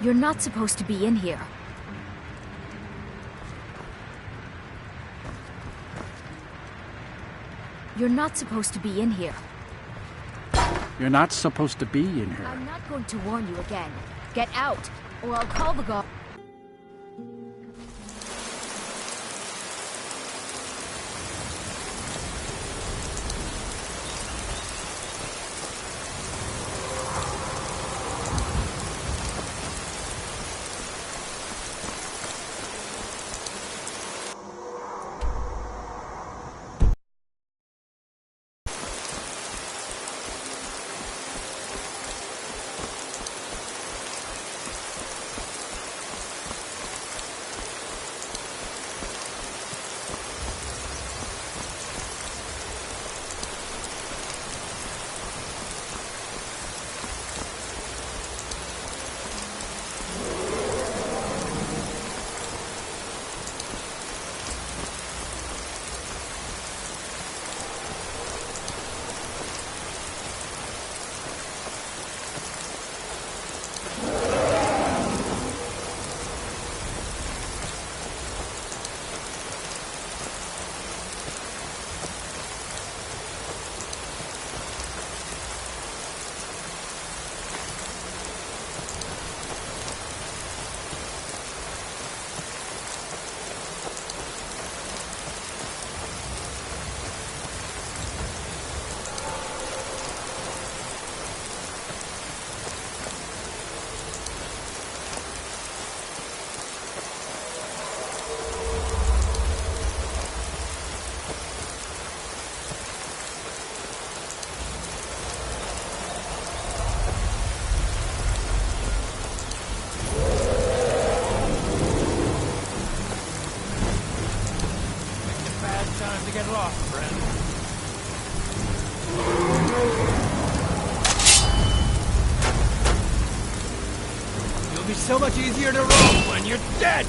You're not supposed to be in here. You're not supposed to be in here. You're not supposed to be in here. I'm not going to warn you again. Get out, or I'll call the guard. Time to get lost, friend. You'll be so much easier to roll when you're dead!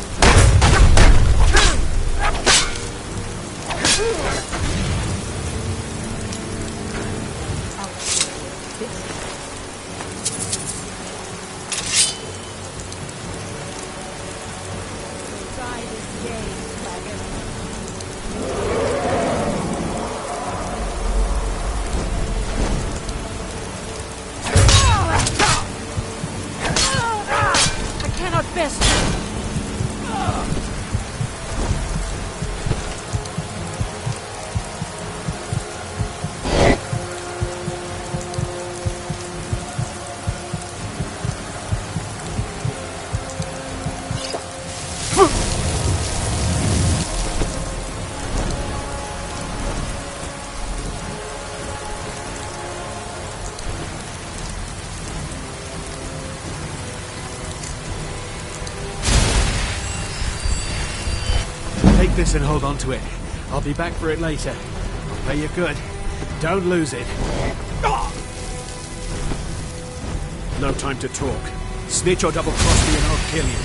Take this and hold on to it. I'll be back for it later. I'll pay you good. Don't lose it. No time to talk. Snitch or double-cross me and I'll kill you.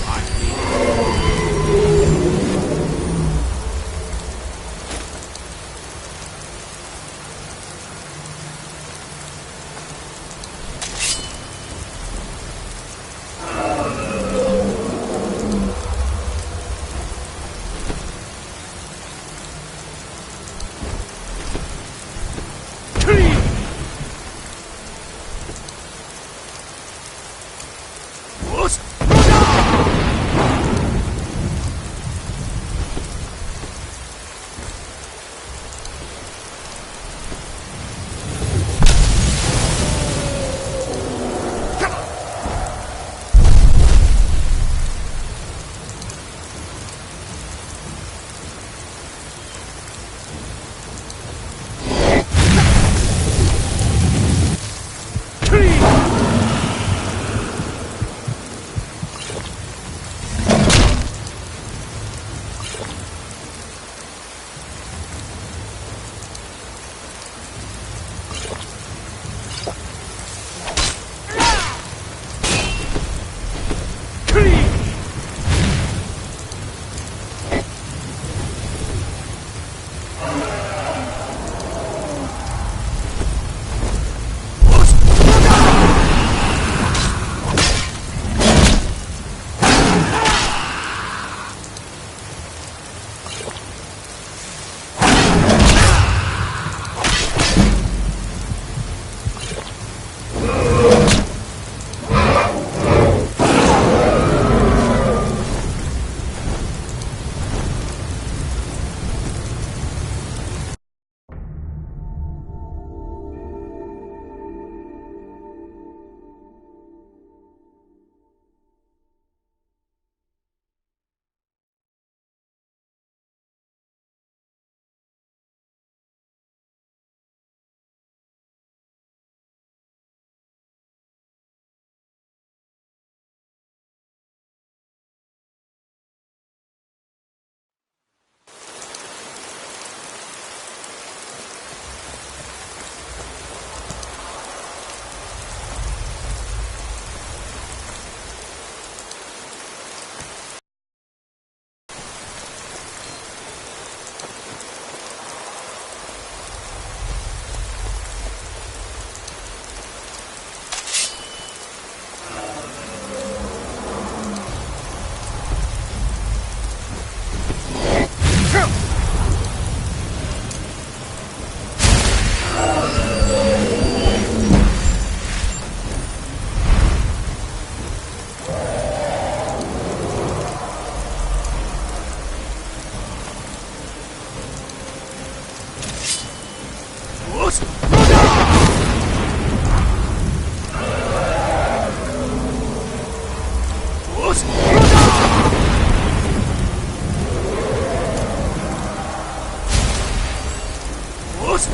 Take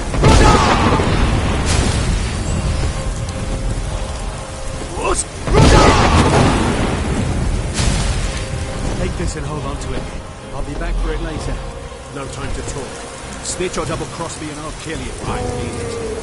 this and hold on to it. I'll be back for it later. No time to talk. Snitch or double cross me and I'll kill you. I mean it.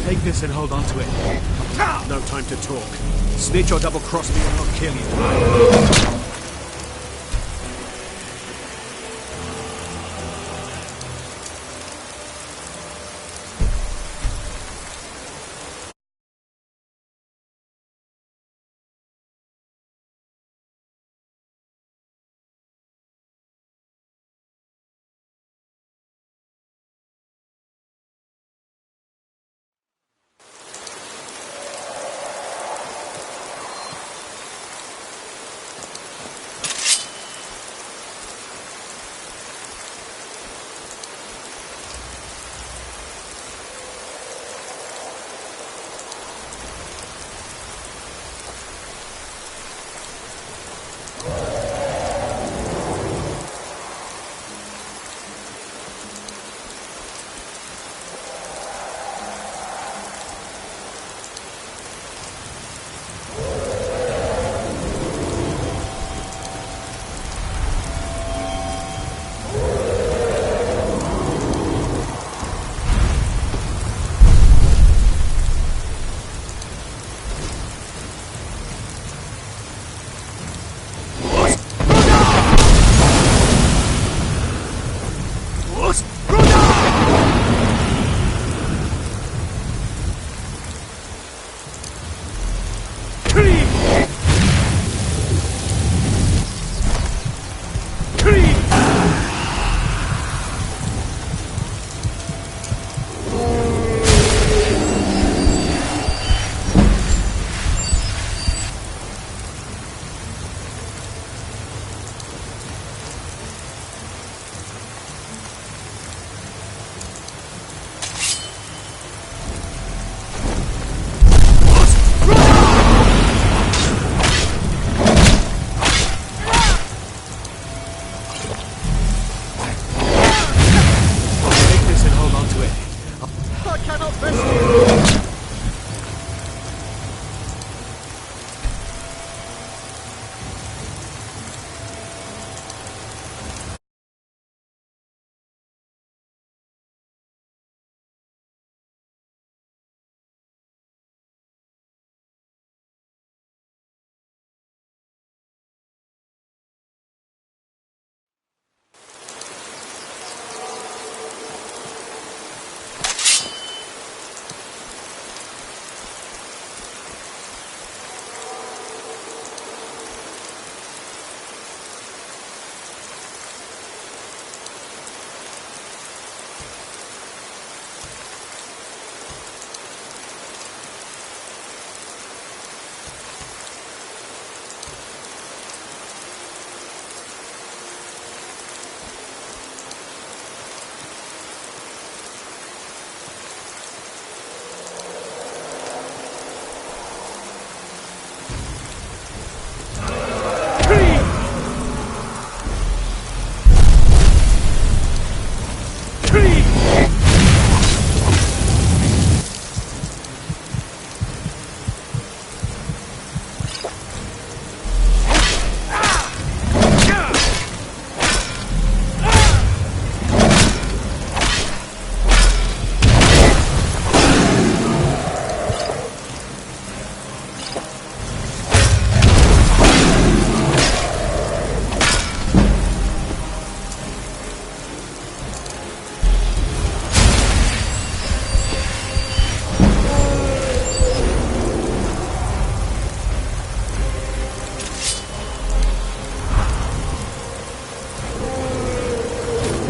Take this and hold on to it. No time to talk. Snitch or double cross me and I'll kill you.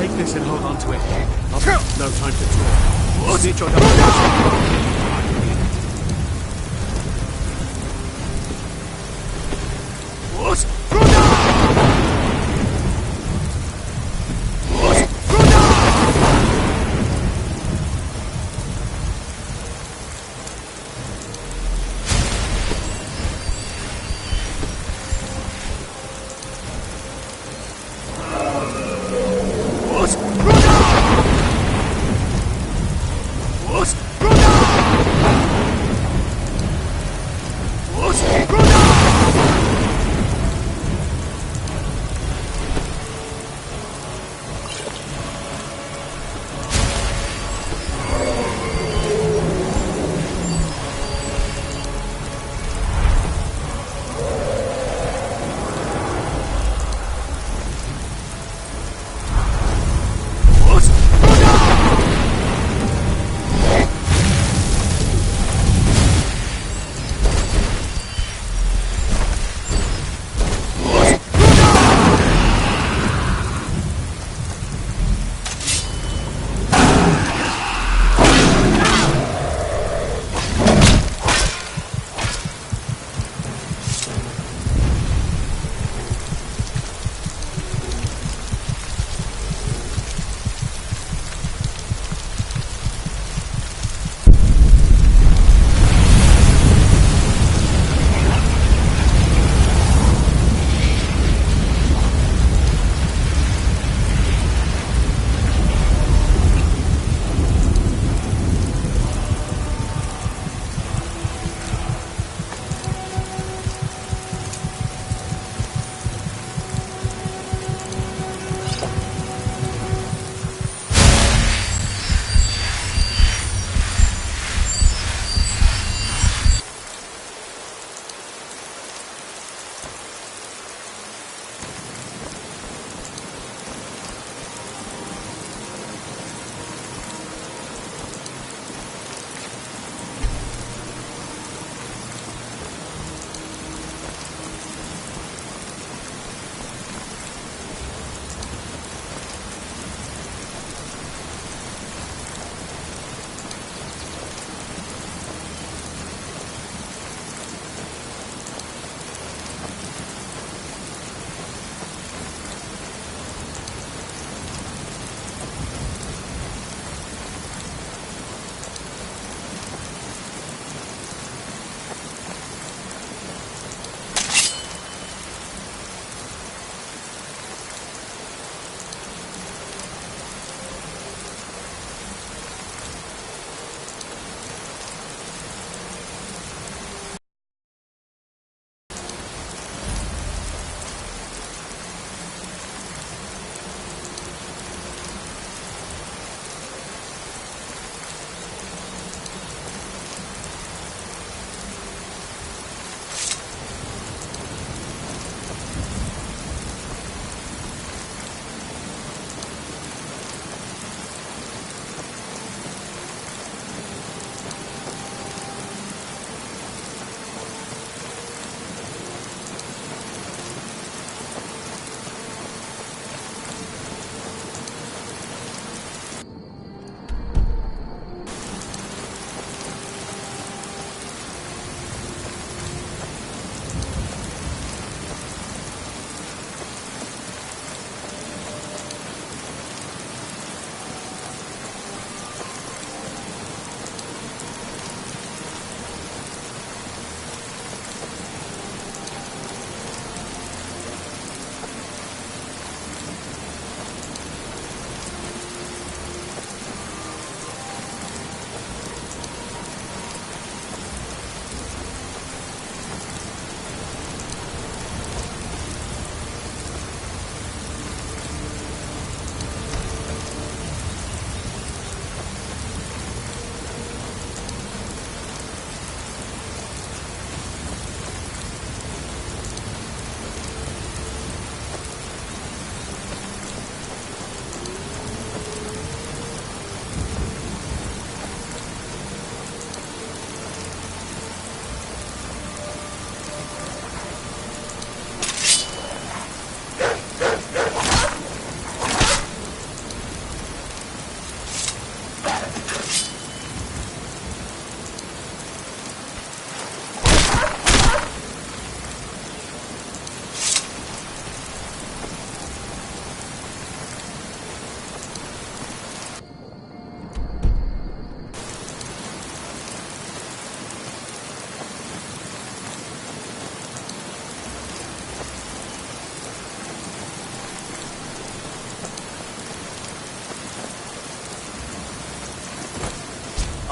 Take this and hold on to it. No time to talk. Snitch or double cross me and I'll kill you. I mean it. Run!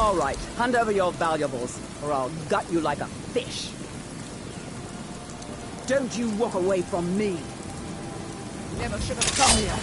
All right, hand over your valuables, or I'll gut you like a fish. Don't you walk away from me. Never should have come here.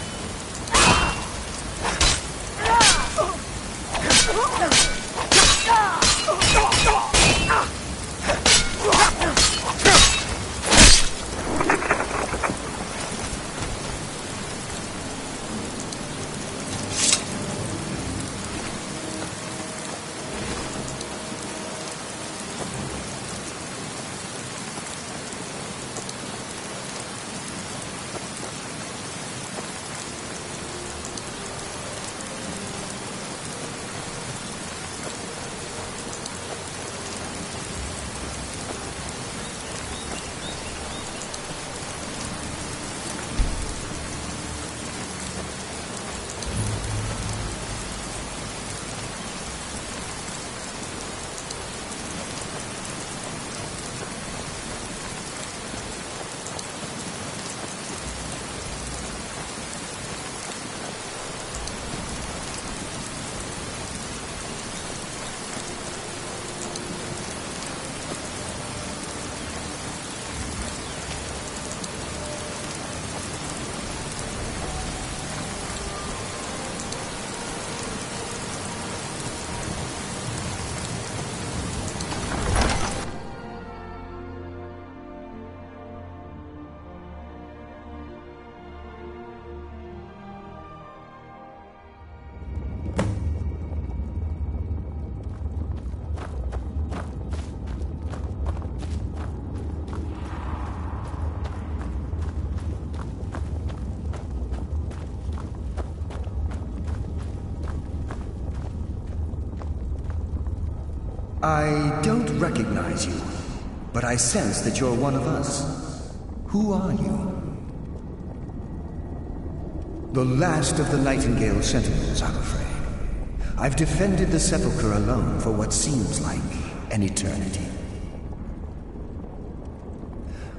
I don't recognize you, but I sense that you're one of us. Who are you? The last of the Nightingale Sentinels, I'm afraid. I've defended the Sepulchre alone for what seems like an eternity.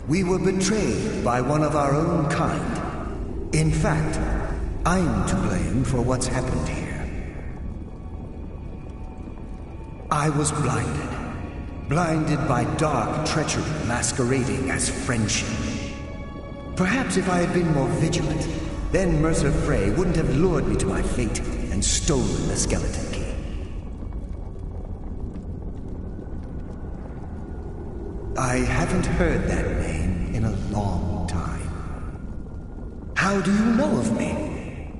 We were betrayed by one of our own kind. In fact, I'm to blame for what's happened here. I was blinded by dark treachery masquerading as friendship. Perhaps if I had been more vigilant, then Mercer Frey wouldn't have lured me to my fate and stolen the skeleton key. I haven't heard that name in a long time. How do you know of me?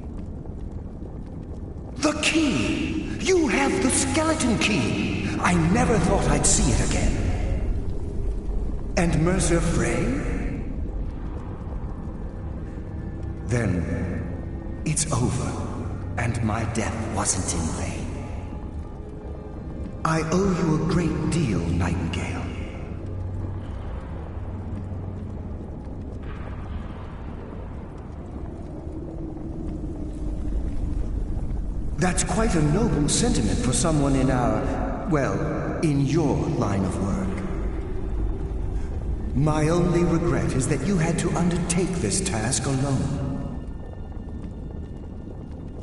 The key! You have the skeleton key! I never thought I'd see it again. And Mercer Frey? Then it's over, and my death wasn't in vain. I owe you a great deal, Nightingale. That's quite a noble sentiment for someone in our, well, in your line of work. My only regret is that you had to undertake this task alone.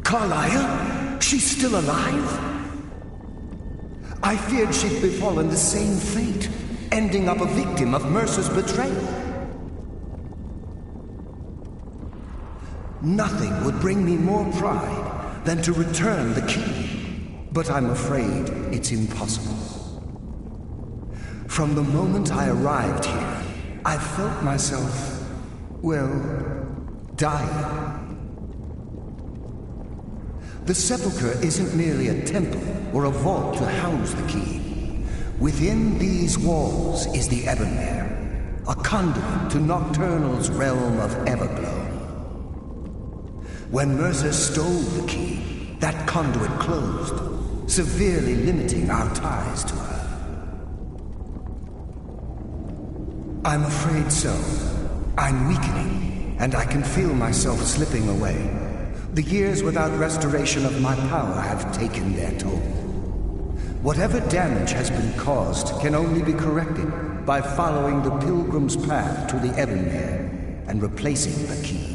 Carlisle? She's still alive? I feared she'd befallen the same fate, ending up a victim of Mercer's betrayal. Nothing would bring me more pride than to return the key, but I'm afraid it's impossible. From the moment I arrived here, I felt myself, well, dying. The Sepulchre isn't merely a temple or a vault to house the key. Within these walls is the Ebonmere, a conduit to Nocturnal's realm of Everglow. When Mercer stole the key, that conduit closed, severely limiting our ties to her. I'm afraid so. I'm weakening, and I can feel myself slipping away. The years without restoration of my power have taken their toll. Whatever damage has been caused can only be corrected by following the pilgrim's path to the Ebonmere and replacing the key.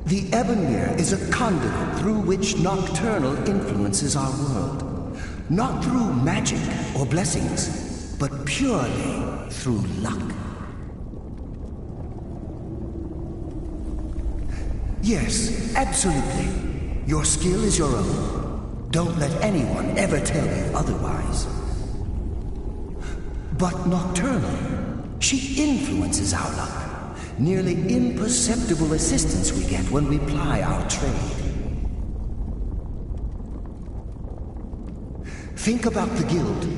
The Ebonmere is a conduit through which Nocturnal influences our world. Not through magic or blessings, but purely through luck. Yes, absolutely. Your skill is your own. Don't let anyone ever tell you otherwise. But Nocturnal, she influences our luck. Nearly imperceptible assistance we get when we ply our trade. Think about the guild,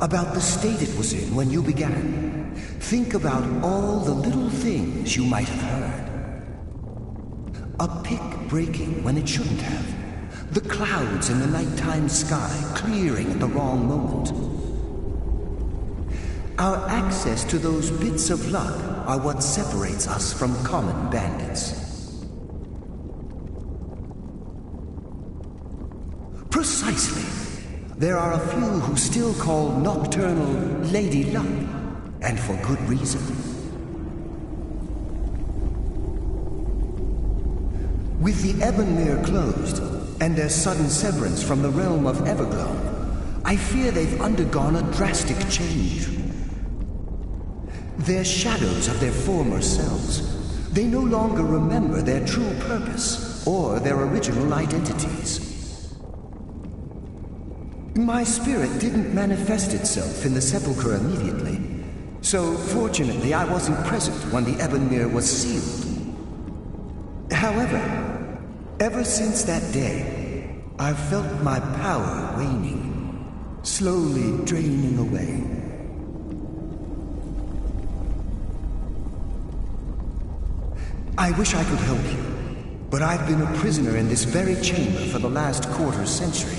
about the state it was in when you began. Think about all the little things you might have heard. A pick breaking when it shouldn't have. The clouds in the nighttime sky clearing at the wrong moment. Our access to those bits of luck are what separates us from common bandits. Precisely. There are a few who still call Nocturnal Lady Luck, and for good reason. With the Ebonmere closed, and their sudden severance from the realm of Everglow, I fear they've undergone a drastic change. They're shadows of their former selves. They no longer remember their true purpose or their original identities. My spirit didn't manifest itself in the sepulchre immediately, so fortunately I wasn't present when the Ebonmere was sealed. However, ever since that day, I've felt my power waning, slowly draining away. I wish I could help you, but I've been a prisoner in this very chamber for the last quarter century.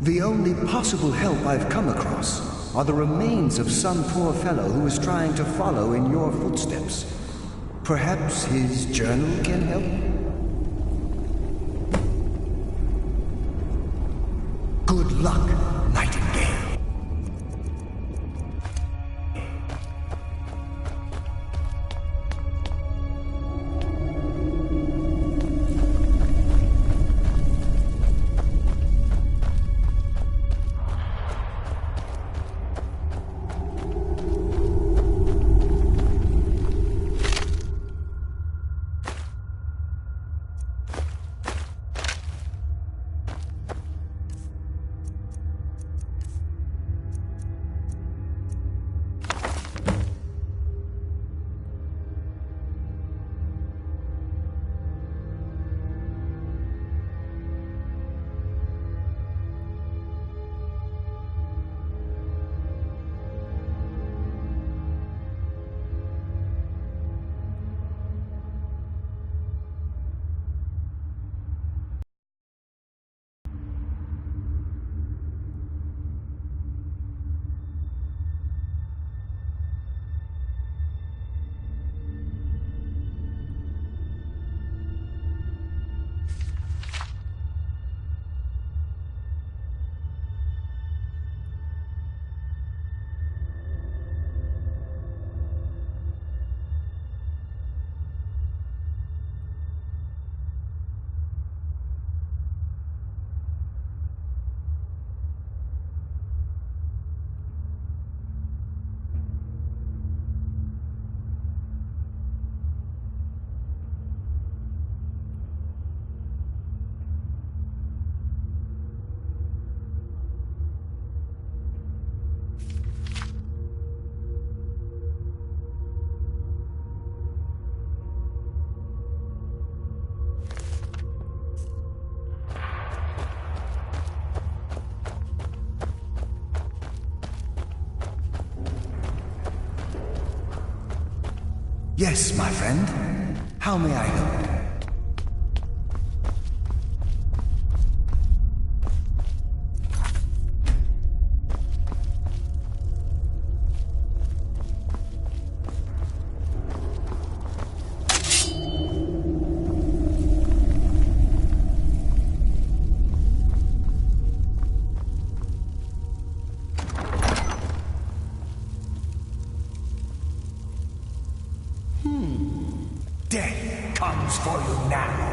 The only possible help I've come across are the remains of some poor fellow who is trying to follow in your footsteps. Perhaps his journal can help? Good luck, Nightingale. Yes, my friend. How may I help? Death. comes for you now.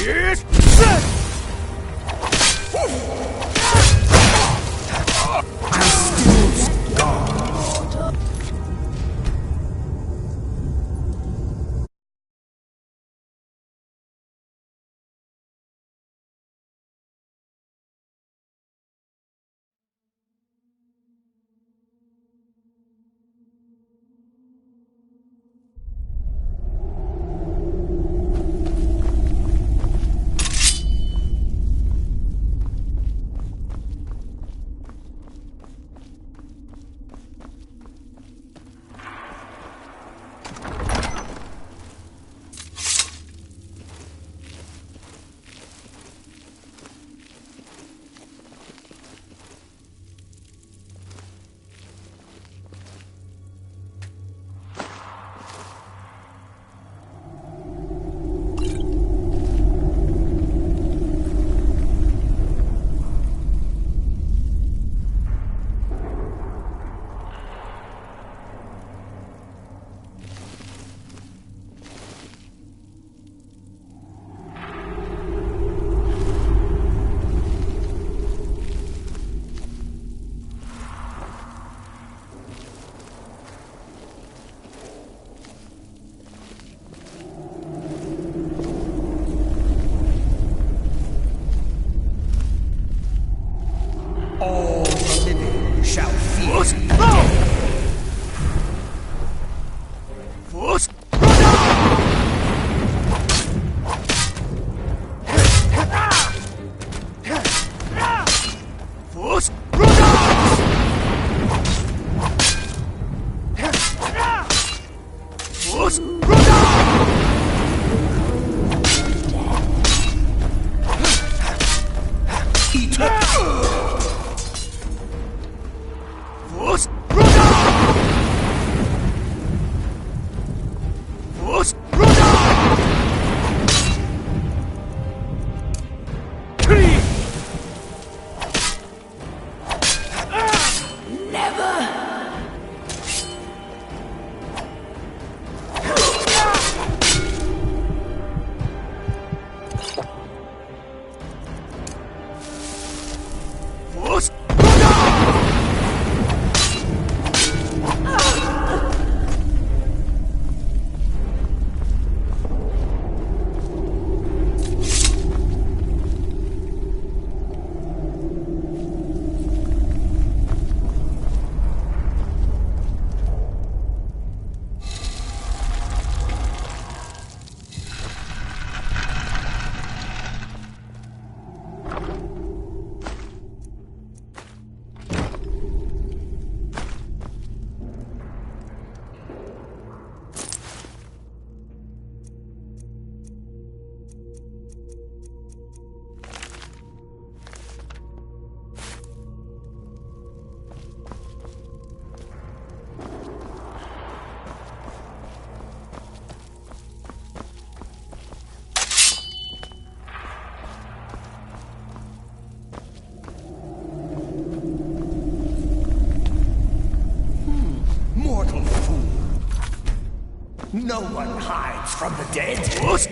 Yes! All the living shall fear Force! me. Force! Force! Force! Force! Force! Tree! Force! Mortal fool. No one hides from the dead. Force!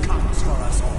Comes for us all.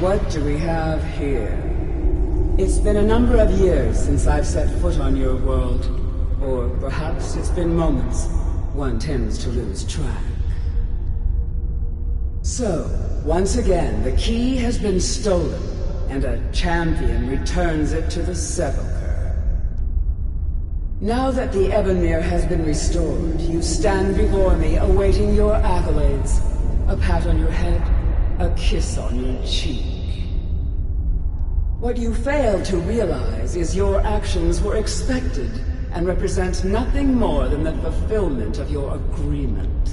What do we have here? It's been a number of years since I've set foot on your world. Or perhaps it's been moments. One tends to lose track. So, once again, the key has been stolen, and a champion returns it to the sepulchre. Now that the Ebonmere has been restored, you stand before me awaiting your accolades. A pat on your head, a kiss on your cheek. What you fail to realize is your actions were expected and represent nothing more than the fulfillment of your agreement.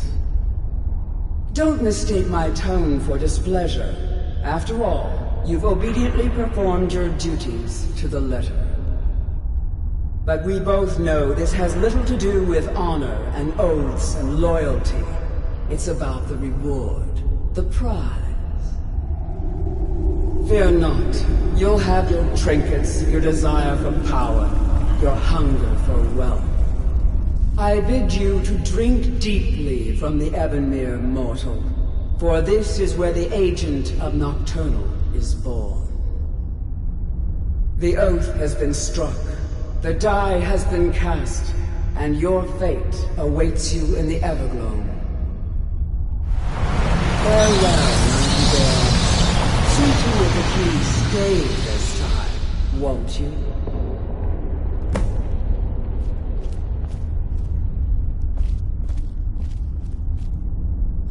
Don't mistake my tone for displeasure. After all, you've obediently performed your duties to the letter. But we both know this has little to do with honor and oaths and loyalty. It's about the reward, the prize. Fear not. You'll have your trinkets, your desire for power, your hunger for wealth. I bid you to drink deeply from the Ebonmere mortal, for this is where the agent of Nocturnal is born. The oath has been struck, the die has been cast, and your fate awaits you in the Evergloam. Farewell, Nightingale. See to it that you stay this time, won't you?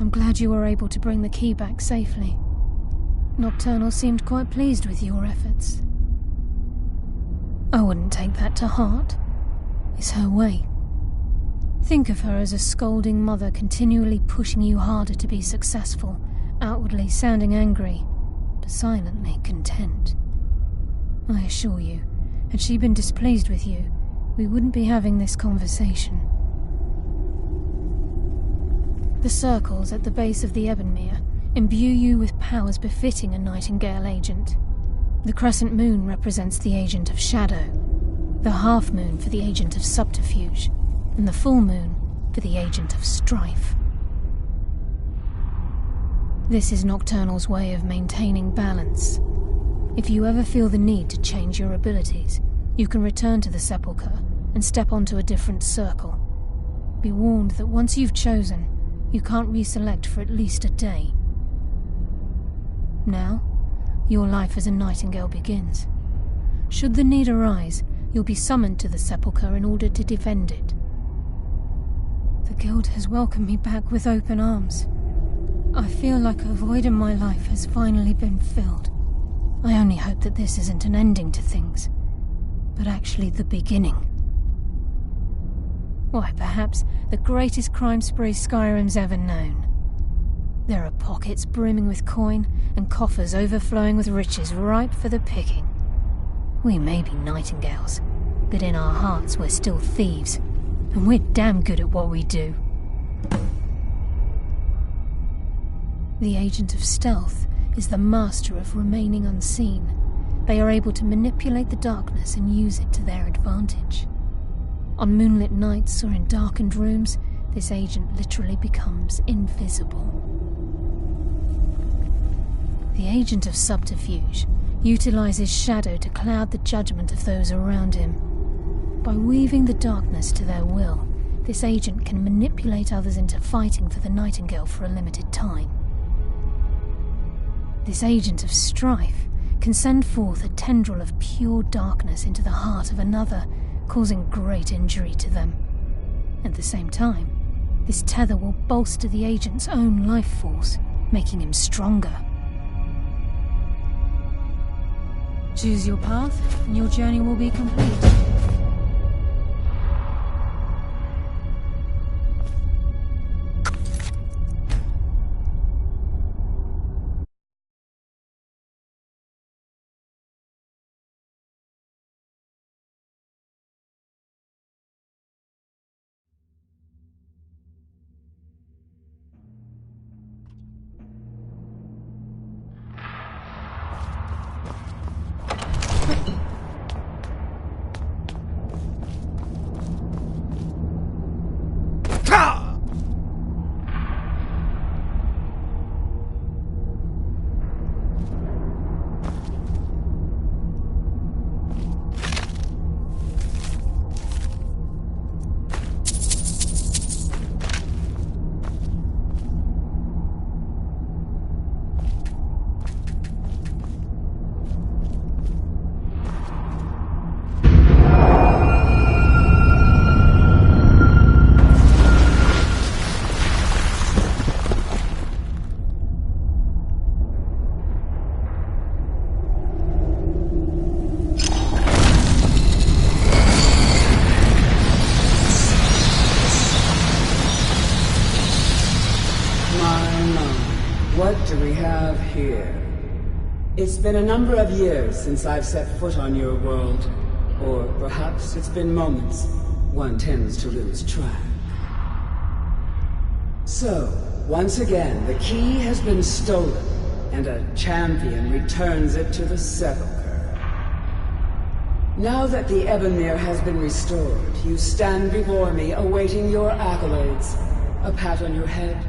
I'm glad you were able to bring the key back safely. Nocturnal seemed quite pleased with your efforts. I wouldn't take that to heart. It's her way. Think of her as a scolding mother continually pushing you harder to be successful, outwardly sounding angry, but silently content. I assure you, had she been displeased with you, we wouldn't be having this conversation. The circles at the base of the Ebonmere imbue you with powers befitting a Nightingale agent. The crescent moon represents the agent of shadow, the half moon for the agent of subterfuge, and the full moon for the agent of strife. This is Nocturnal's way of maintaining balance. If you ever feel the need to change your abilities, you can return to the sepulchre and step onto a different circle. Be warned that once you've chosen, you can't reselect for at least a day. Now, your life as a Nightingale begins. Should the need arise, you'll be summoned to the sepulchre in order to defend it. The Guild has welcomed me back with open arms. I feel like a void in my life has finally been filled. I only hope that this isn't an ending to things, but actually the beginning. Why, perhaps the greatest crime spree Skyrim's ever known. There are pockets brimming with coin and coffers overflowing with riches ripe for the picking. We may be Nightingales, but in our hearts we're still thieves, and we're damn good at what we do. The agent of stealth is the master of remaining unseen. They are able to manipulate the darkness and use it to their advantage. On moonlit nights or in darkened rooms, this agent literally becomes invisible. The agent of subterfuge utilizes shadow to cloud the judgment of those around him. By weaving the darkness to their will, this agent can manipulate others into fighting for the Nightingale for a limited time. This agent of strife can send forth a tendril of pure darkness into the heart of another, causing great injury to them. At the same time, this tether will bolster the agent's own life force, making him stronger. Choose your path, and your journey will be complete. here. It's been a number of years since I've set foot on your world. Or perhaps it's been moments. One tends to lose track. So, once again, the key has been stolen, and a champion returns it to the sepulchre. Now that the Ebonmere has been restored, you stand before me awaiting your accolades. A pat on your head,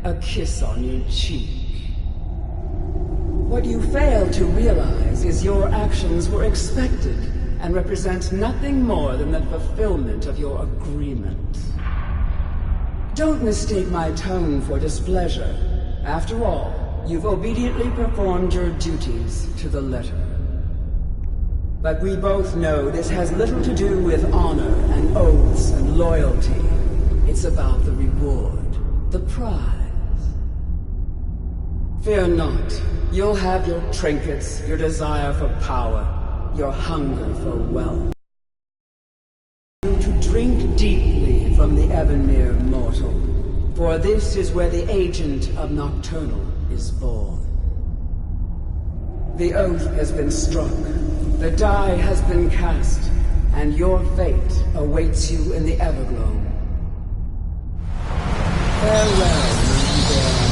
a kiss on your cheek. What you fail to realize is your actions were expected and represent nothing more than the fulfillment of your agreement. Don't mistake my tone for displeasure. After all, you've obediently performed your duties to the letter. But we both know this has little to do with honor and oaths and loyalty. It's about the reward, the prize. Fear not. You'll have your trinkets, your desire for power, your hunger for wealth. To drink deeply from the Ebonmere mortal, for this is where the agent of Nocturnal is born. The oath has been struck, the die has been cast, and your fate awaits you in the Everglow. Farewell, Nightingale.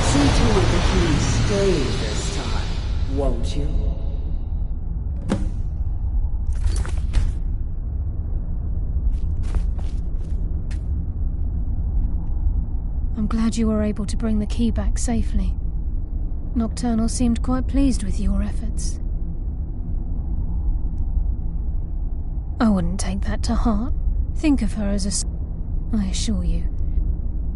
See to it that you stay this time, won't you? I'm glad you were able to bring the key back safely. Nocturnal seemed quite pleased with your efforts. I wouldn't take that to heart. Think of her as I assure you.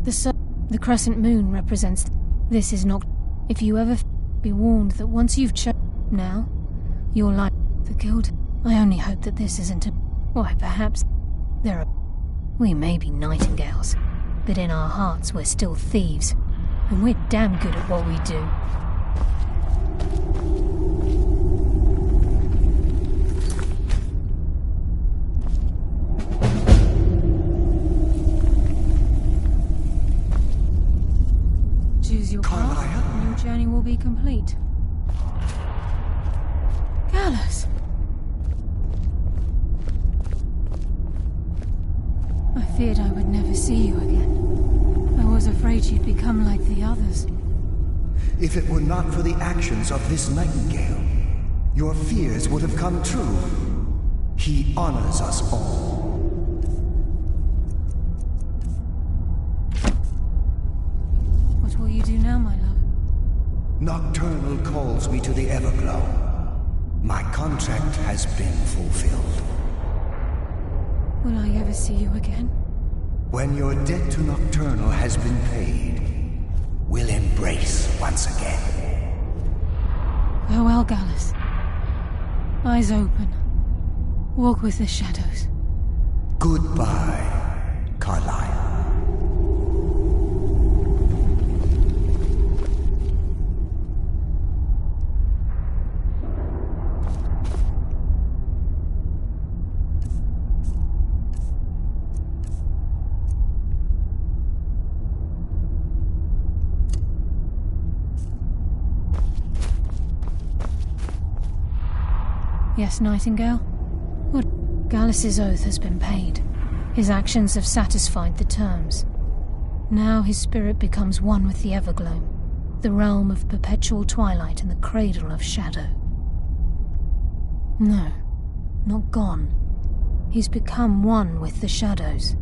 The crescent moon represents... This is not... If you ever be warned that once you've chosen now, your life... The guild... I only hope that this isn't a... Why, perhaps... There are... We may be nightingales, but in our hearts we're still thieves. And we're damn good at what we do. Choose your path, and your journey will be complete. Gallus! I feared I would never see you again. I was afraid you'd become like the others. If it were not for the actions of this nightingale, your fears would have come true. He honors us all. What will you do now, my love? Nocturnal calls me to the Everglow. My contract has been fulfilled. Will I ever see you again? When your debt to Nocturnal has been paid, we'll embrace once again. Farewell, Gallus. Eyes open. Walk with the shadows. Goodbye, Carlyle. Yes, Nightingale? What? Gallus's oath has been paid. His actions have satisfied the terms. Now his spirit becomes one with the Everglow, the realm of perpetual twilight and the cradle of shadow. No, not gone. He's become one with the shadows.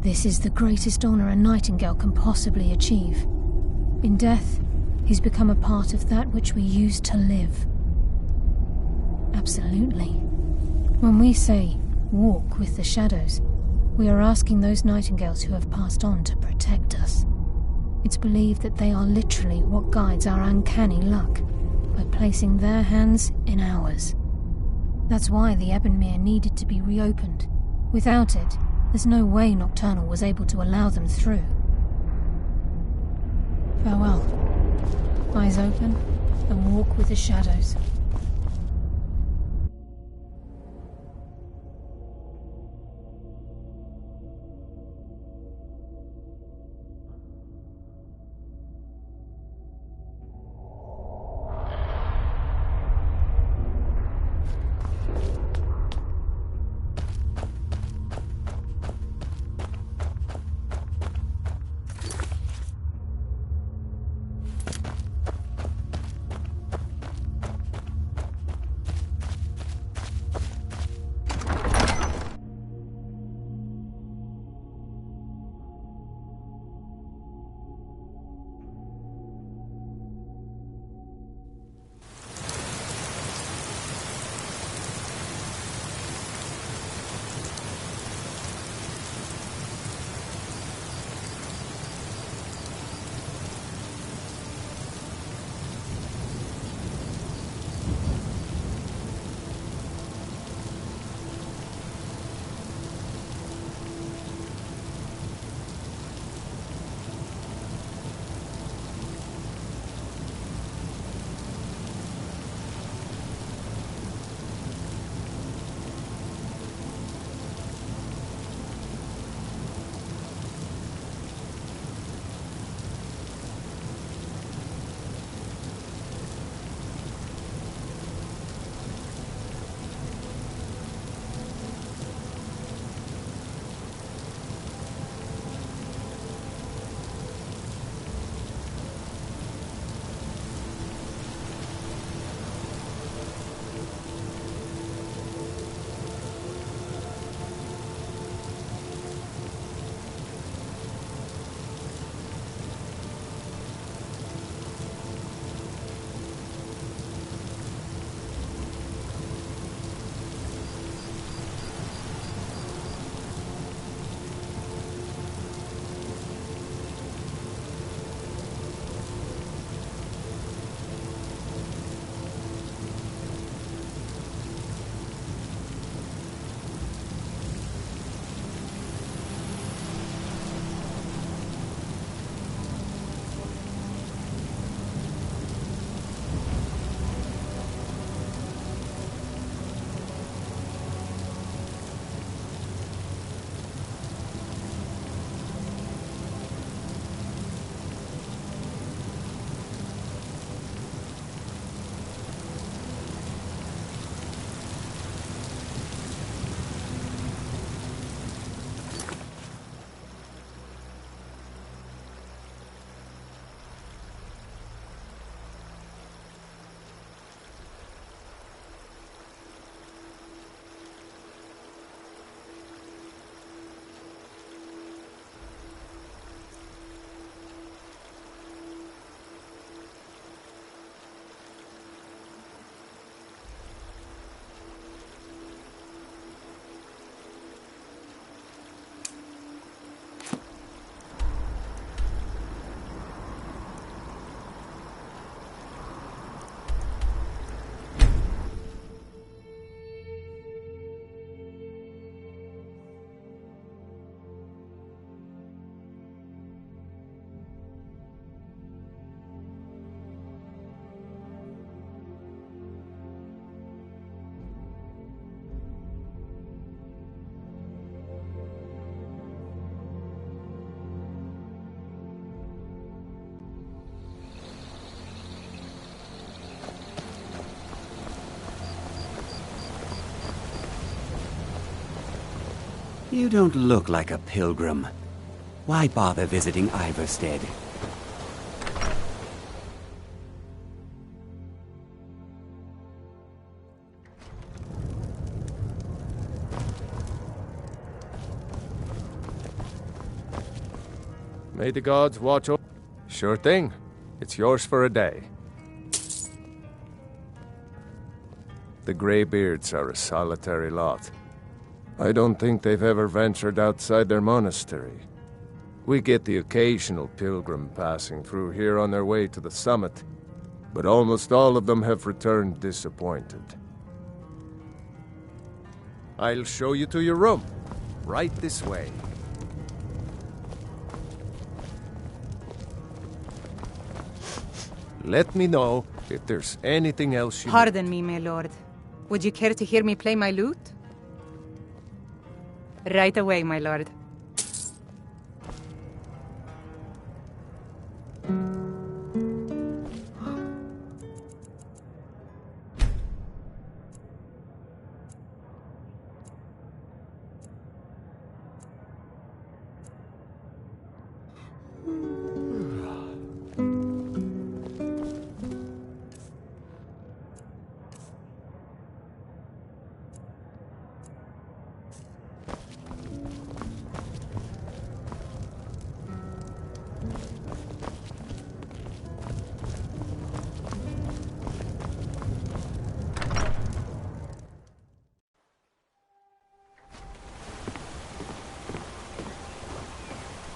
This is the greatest honor a Nightingale can possibly achieve. In death, he's become a part of that which we used to live. Absolutely. When we say, walk with the shadows, we are asking those nightingales who have passed on to protect us. It's believed that they are literally what guides our uncanny luck, by placing their hands in ours. That's why the Ebonmere needed to be reopened. Without it, there's no way Nocturnal was able to allow them through. Farewell. Eyes open, and walk with the shadows. You don't look like a pilgrim. Why bother visiting Iverstead? May the gods watch over. Sure thing. It's yours for a day. The Greybeards are a solitary lot. I don't think they've ever ventured outside their monastery. We get the occasional pilgrim passing through here on their way to the summit, but almost all of them have returned disappointed. I'll show you to your room. Right this way. Let me know if there's anything else you Pardon me, my lord. Would you care to hear me play my lute? Right away, my lord.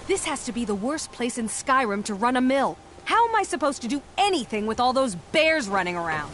This has to be the worst place in Skyrim to run a mill. How am I supposed to do anything with all those bears running around?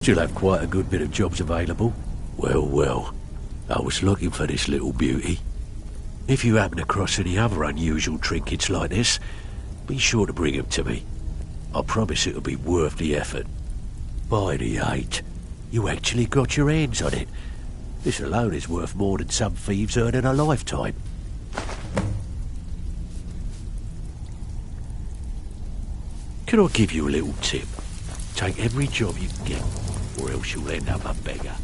Still have quite a good bit of jobs available. Well, well. I was looking for this little beauty. If you happen across any other unusual trinkets like this, be sure to bring them to me. I promise it'll be worth the effort. By the 8, you actually got your hands on it. This alone is worth more than some thieves earn in a lifetime. Can I give you a little tip? Take every job you can get, or else you'll end up a beggar.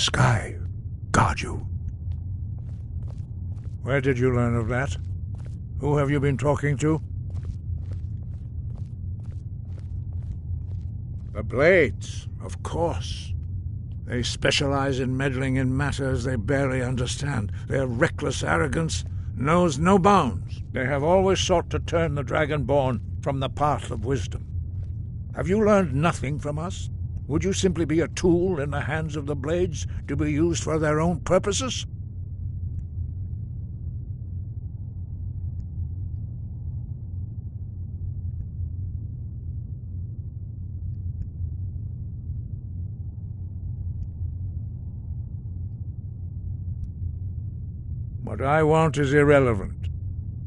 sky guard you. Where did you learn of that? Who have you been talking to? The Blades, of course. They specialize in meddling in matters they barely understand. Their reckless arrogance knows no bounds. They have always sought to turn the Dragonborn from the path of wisdom. Have you learned nothing from us? Would you simply be a tool in the hands of the Blades to be used for their own purposes? What I want is irrelevant.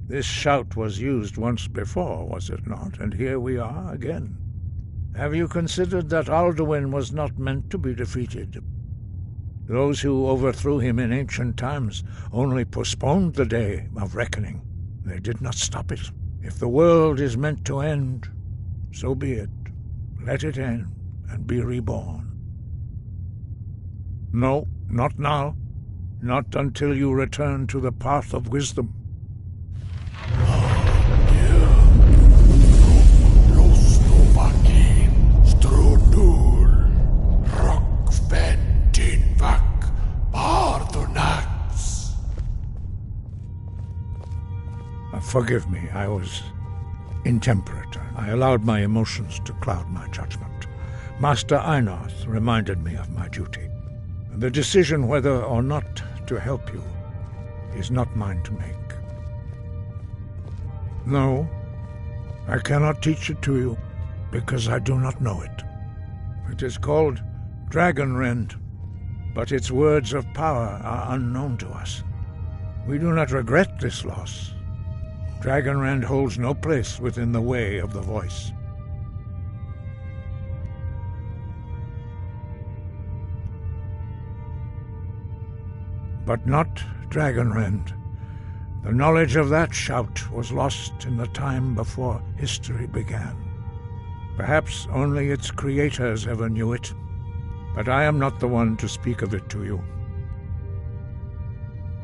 This shout was used once before, was it not? And here we are again. Have you considered that Alduin was not meant to be defeated? Those who overthrew him in ancient times only postponed the day of reckoning. They did not stop it. If the world is meant to end, so be it. Let it end and be reborn. No, not now. Not until you return to the path of wisdom. Forgive me, I was intemperate. I allowed my emotions to cloud my judgment. Master Einarth reminded me of my duty. The decision whether or not to help you is not mine to make. No, I cannot teach it to you, because I do not know it. It is called Dragonrend, but its words of power are unknown to us. We do not regret this loss. Dragonrend holds no place within the way of the voice. But not Dragonrend. The knowledge of that shout was lost in the time before history began. Perhaps only its creators ever knew it, but I am not the one to speak of it to you.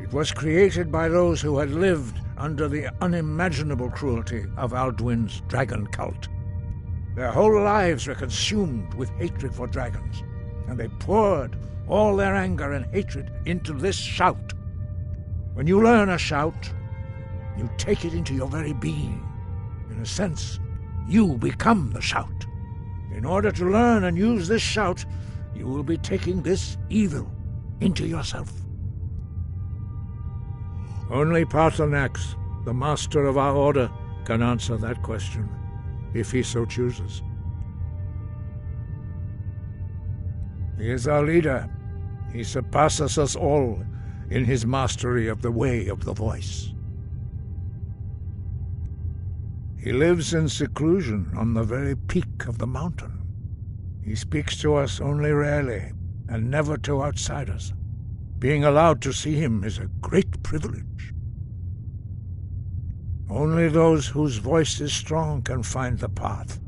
It was created by those who had lived under the unimaginable cruelty of Alduin's dragon cult. Their whole lives were consumed with hatred for dragons, and they poured all their anger and hatred into this shout. When you learn a shout, you take it into your very being. In a sense, you become the shout. In order to learn and use this shout, you will be taking this evil into yourself. Only Paarthurnax, the master of our order, can answer that question, if he so chooses. He is our leader. He surpasses us all in his mastery of the way of the voice. He lives in seclusion on the very peak of the mountain. He speaks to us only rarely, and never to outsiders. Being allowed to see him is a great privilege. Only those whose voice is strong can find the path.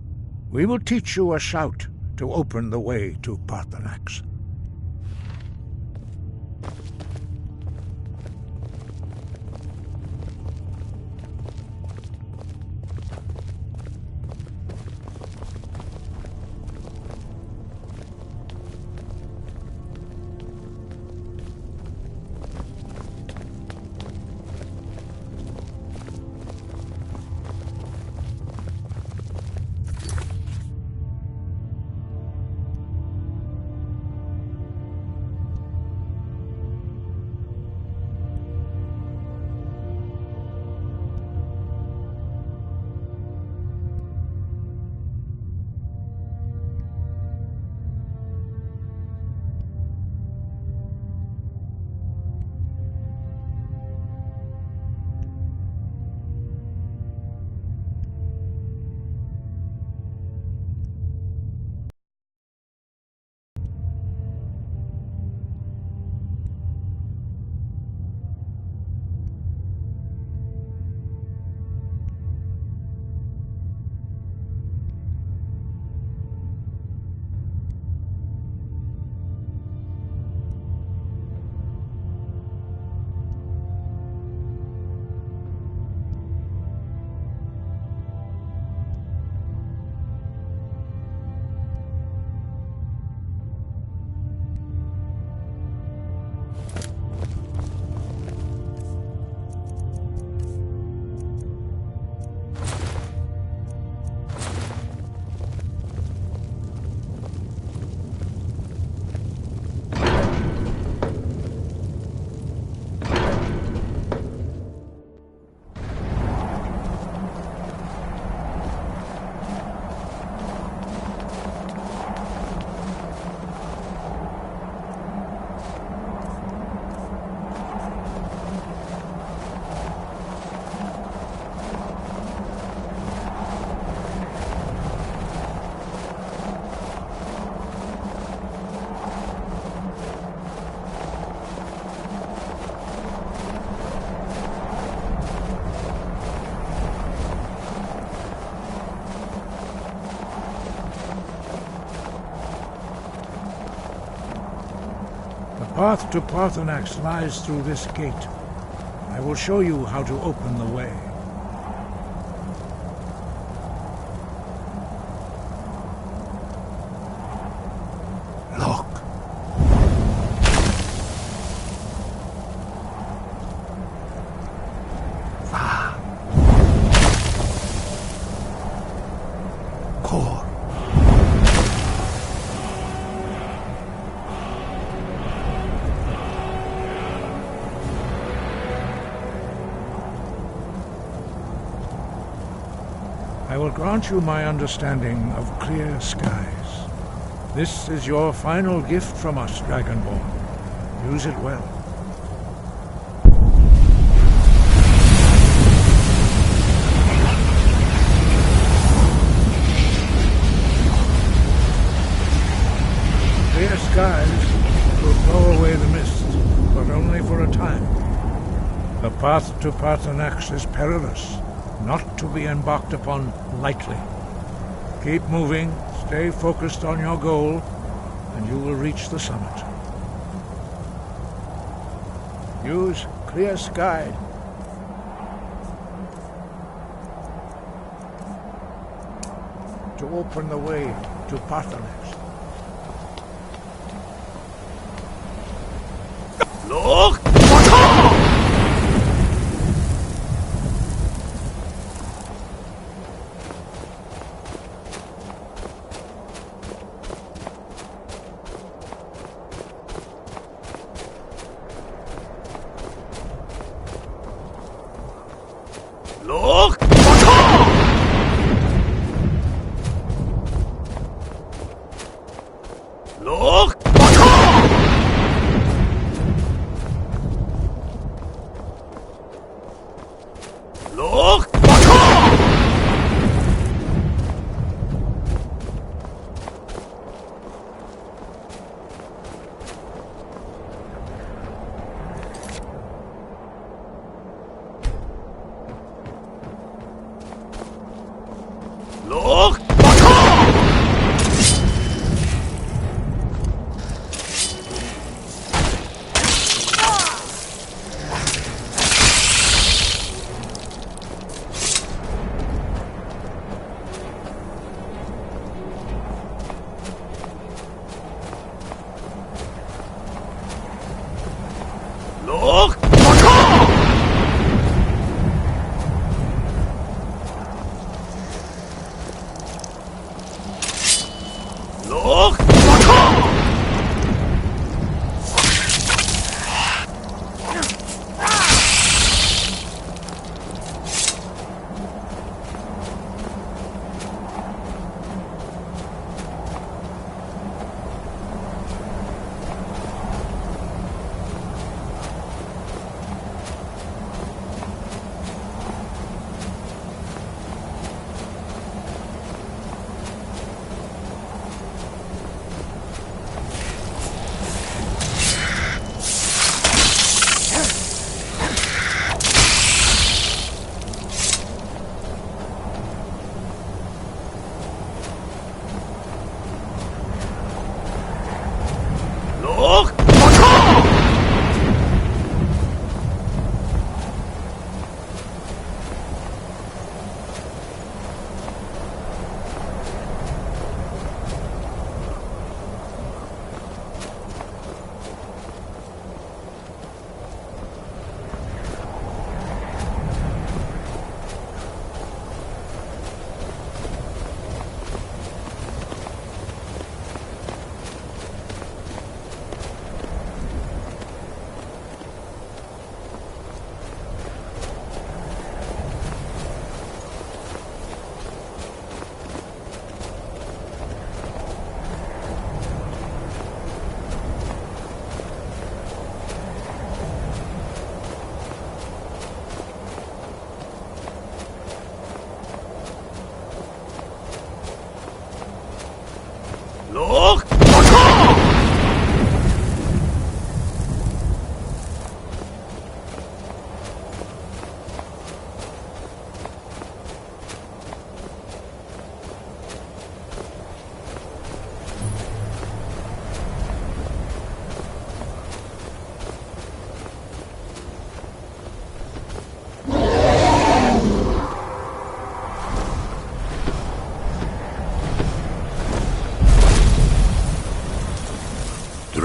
We will teach you a shout to open the way to Paarthurnax. path to Parthenax lies through this gate. I will show you how to open the way. Look. Core. I will grant you my understanding of clear skies. This is your final gift from us, Dragonborn. Use it well. Clear skies will blow away the mist, but only for a time. The path to Parthenax is perilous, not to be embarked upon lightly. Keep moving, stay focused on your goal, and you will reach the summit. Use clear sky. To open the way to Parthenax. Look! Look! Look! Look! Look! Look!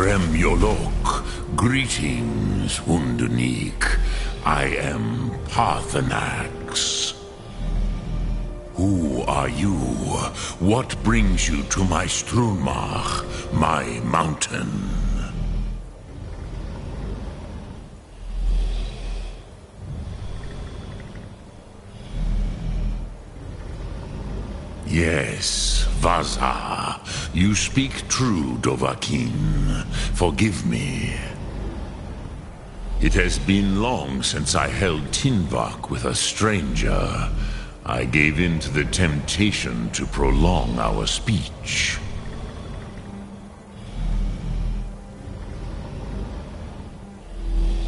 Drem Yolok, greetings, Undunik. I am Parthenax. Who are you? What brings you to my Strunmach, my mountain? Yes, Vaza. You speak true, Dovahkiin. Forgive me. It has been long since I held Tinvak with a stranger. I gave in to the temptation to prolong our speech.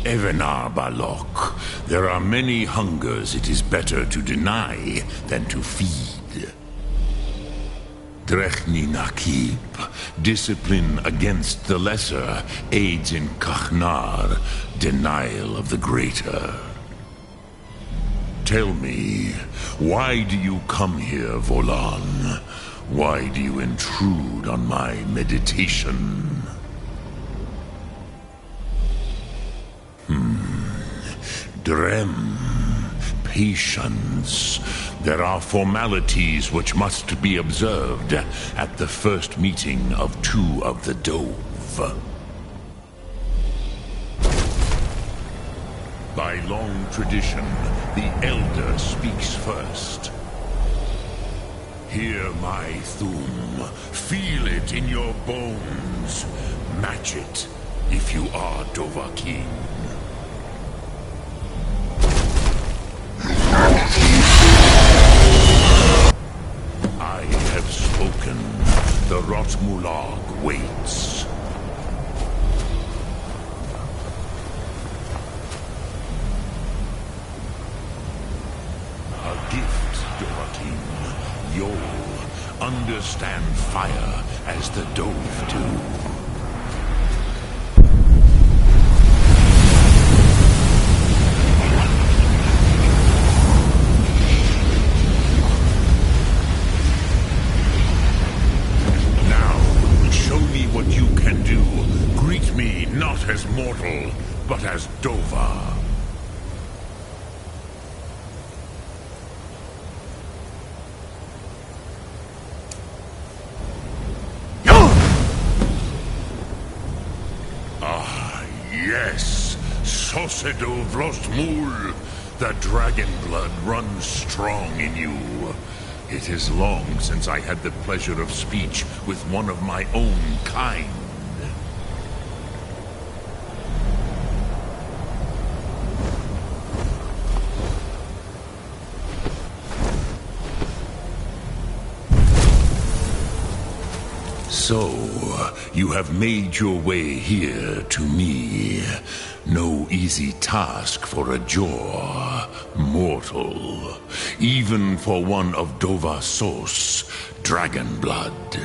Evenar Balok, there are many hungers it is better to deny than to feed. Drechni Nakib, discipline against the lesser, aids in Kachnar, denial of the greater. Tell me, why do you come here, Volan? Why do you intrude on my meditation? Drem. Patience. There are formalities which must be observed at the first meeting of two of the Dove. By long tradition, the Elder speaks first. Hear my Thum. Feel it in your bones. Match it if you are Dovahkiin. I have spoken. The Rotmulag waits. A gift, Dovahkiin. You'll understand fire as the Dove do. Not as mortal, but as Dova. Ah, yes! Sosedo Vrostmul! The dragon blood runs strong in you. It is long since I had the pleasure of speech with one of my own kind. So, you have made your way here to me. No easy task for a Jor, mortal. Even for one of Dova Sos, dragon blood.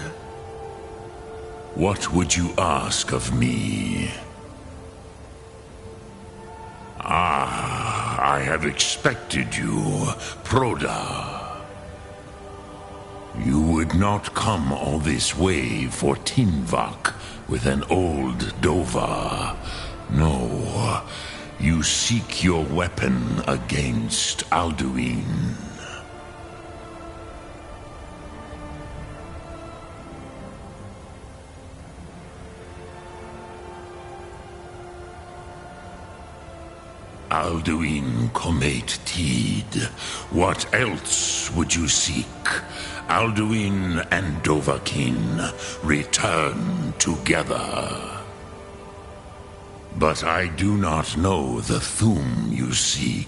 What would you ask of me? Ah, I have expected you, Proda. You would not come all this way for Tinvak with an old Dova. No, you seek your weapon against Alduin. Alduin Comate Tid. What else would you seek? Alduin and Dovahkiin return together. But I do not know the Thum you seek.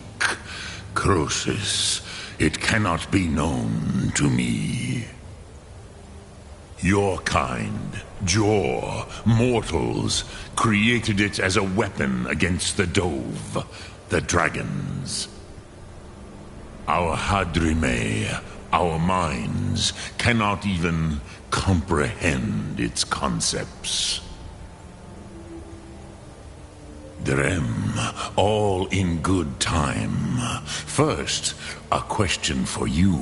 Croesus, it cannot be known to me. Your kind, Jor, mortals, created it as a weapon against the Dove, the dragons. Our Hadrime, our minds, cannot even comprehend its concepts. Drem, all in good time. First, a question for you.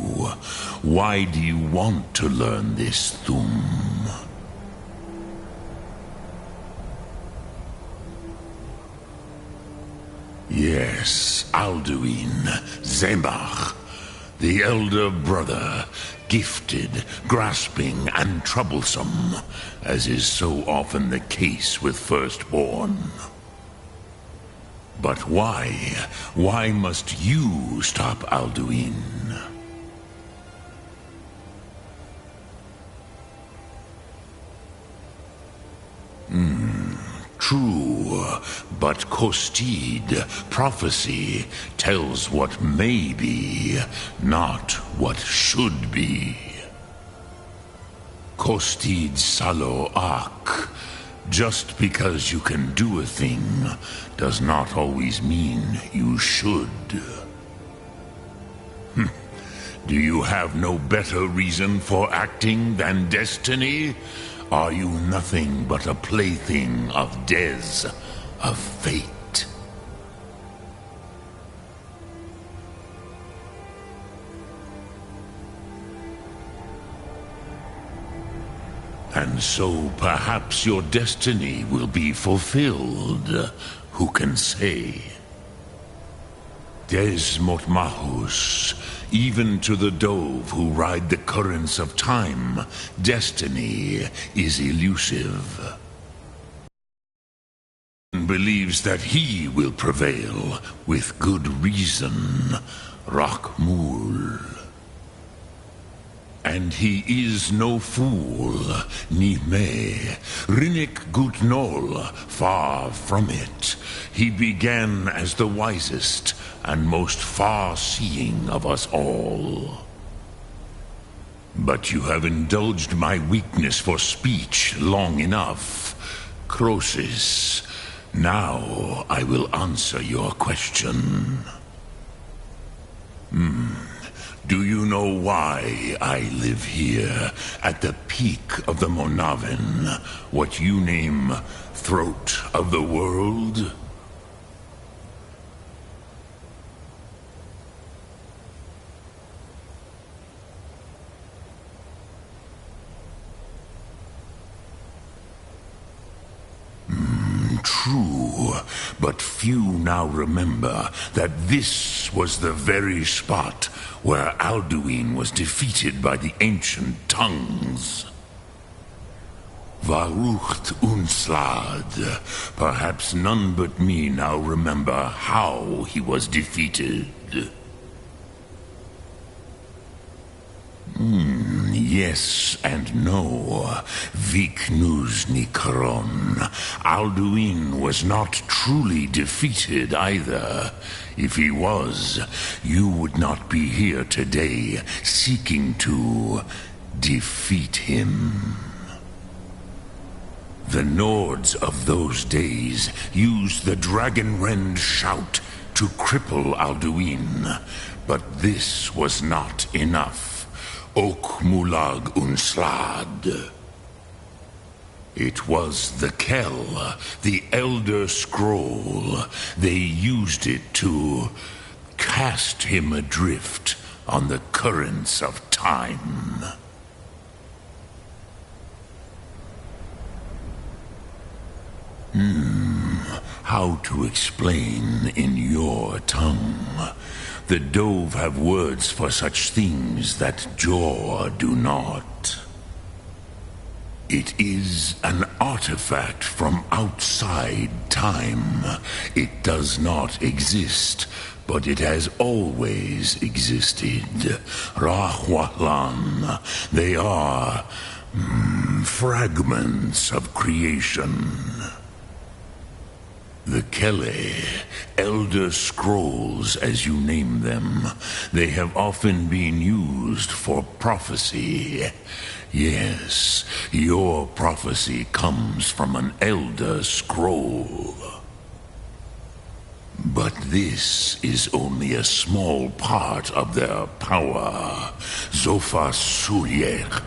Why do you want to learn this Thum? Yes, Alduin, Zemach, the elder brother, gifted, grasping, and troublesome, as is so often the case with firstborn. But why? Why must you stop Alduin? True, but Kostid, prophecy, tells what may be, not what should be. Kostid Salo Ak. Just because you can do a thing does not always mean you should. Do you have no better reason for acting than destiny? Are you nothing but a plaything of Des, of fate? And so perhaps your destiny will be fulfilled. Who can say? Des Motmahus, even to the dove who ride the currents of time, destiny is elusive. Believes that he will prevail, with good reason, Rakmul. And he is no fool, Nime, Rinnik Gutnol, far from it. He began as the wisest and most far-seeing of us all. But you have indulged my weakness for speech long enough, Croesus. Now I will answer your question. Do you know why I live here, at the peak of the Monavin, what you name throat of the world? True, but few now remember that this was the very spot where Alduin was defeated by the ancient tongues. Varucht Unslad. Perhaps none but me now remember how he was defeated. Yes and no. Viknus Nikaron. Alduin was not truly defeated either. If he was, you would not be here today seeking to defeat him. The Nords of those days used the Dragonrend shout to cripple Alduin, but this was not enough. Ok Mulag Unslad. It was the Kell, the Elder Scroll. They used it to cast him adrift on the currents of time. How to explain in your tongue? The Dove have words for such things that Jor do not. It is an artifact from outside time. It does not exist, but it has always existed. Rahwalan. They are fragments of creation. The Kele, Elder Scrolls as you name them, they have often been used for prophecy. Yes, your prophecy comes from an Elder Scroll. But this is only a small part of their power. Zofa Suryer.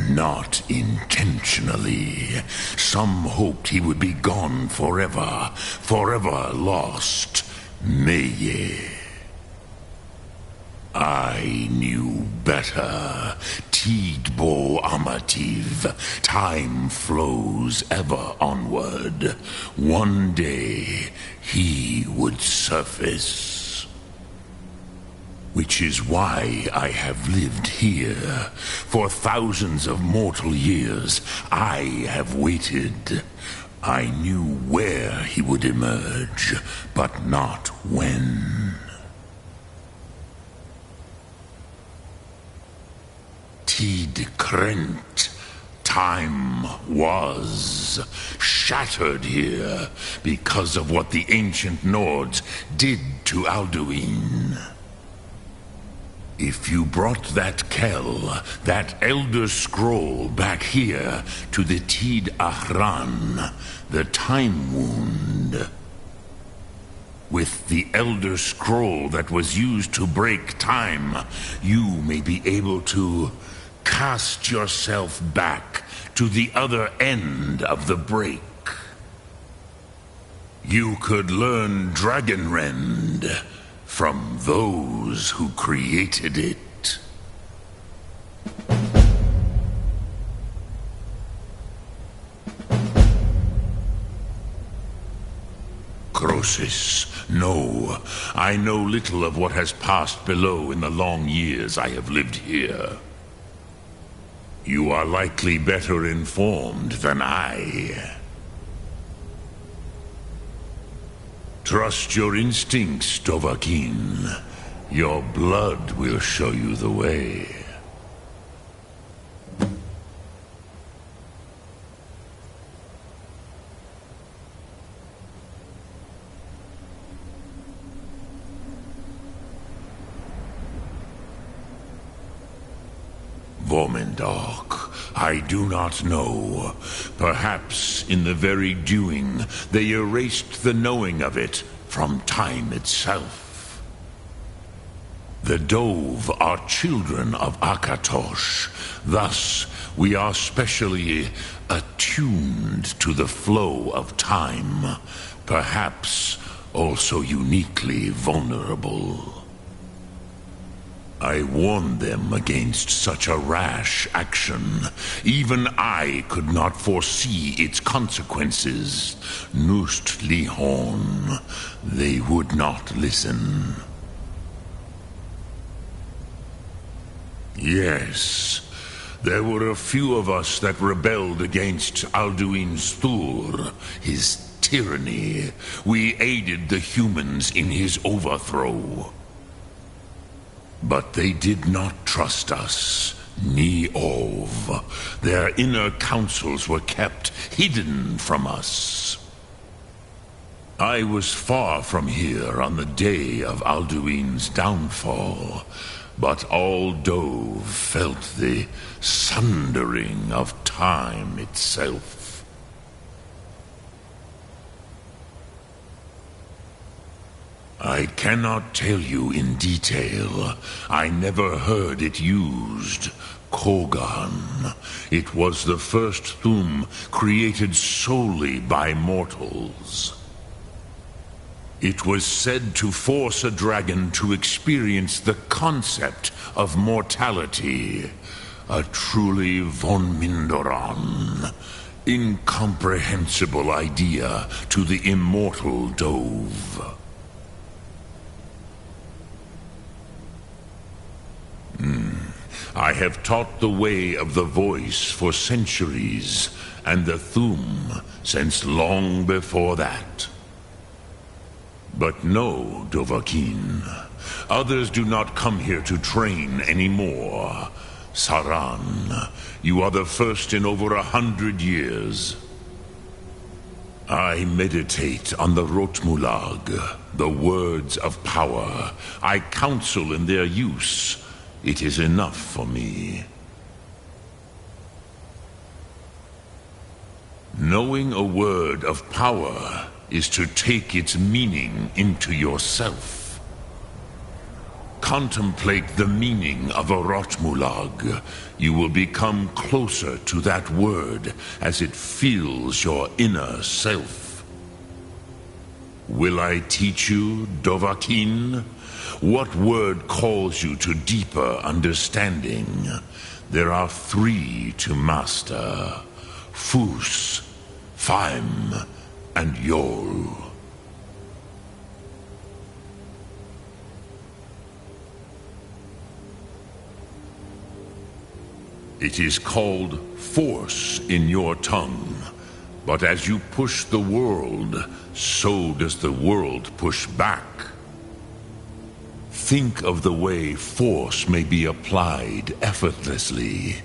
Not intentionally. Some hoped he would be gone forever, forever lost. Meye. I knew better. Tidbo Amativ, time flows ever onward. One day he would surface. Which is why I have lived here. For thousands of mortal years, I have waited. I knew where he would emerge, but not when. Tid Krent, time was shattered here because of what the ancient Nords did to Alduin. If you brought that Kell, that Elder Scroll, back here to the Tid Ahran, the Time Wound, with the Elder Scroll that was used to break time, you may be able to cast yourself back to the other end of the break. You could learn Dragonrend from those who created it. Croesus, no. I know little of what has passed below in the long years I have lived here. You are likely better informed than I. Trust your instincts, Dovahkiin. Your blood will show you the way. Vormendok, I do not know. Perhaps in the very doing, they erased the knowing of it from time itself. The Dove are children of Akatosh. Thus, we are specially attuned to the flow of time. Perhaps also uniquely vulnerable. I warned them against such a rash action. Even I could not foresee its consequences. Nust Lihon, they would not listen. Yes, there were a few of us that rebelled against Alduin's Thur, his tyranny. We aided the humans in his overthrow. But they did not trust us, ni Ov. Their inner counsels were kept hidden from us. I was far from here on the day of Alduin's downfall, but all Dove felt the sundering of time itself. I cannot tell you in detail. I never heard it used. Kogan. It was the first Thum created solely by mortals. It was said to force a dragon to experience the concept of mortality. A truly von Mindoran. Incomprehensible idea to the immortal Dove. I have taught the way of the voice for centuries, and the Thum since long before that. But no, Dovahkiin. Others do not come here to train anymore. Saran, you are the first in over 100 years. I meditate on the Rotmulag, the words of power. I counsel in their use. It is enough for me. Knowing a word of power is to take its meaning into yourself. Contemplate the meaning of a Rotmulag. You will become closer to that word as it fills your inner self. Will I teach you, Dovahkiin? What word calls you to deeper understanding? There are 3 to master. Fus, Faim, and Yol. It is called force in your tongue. But as you push the world, so does the world push back. Think of the way force may be applied effortlessly.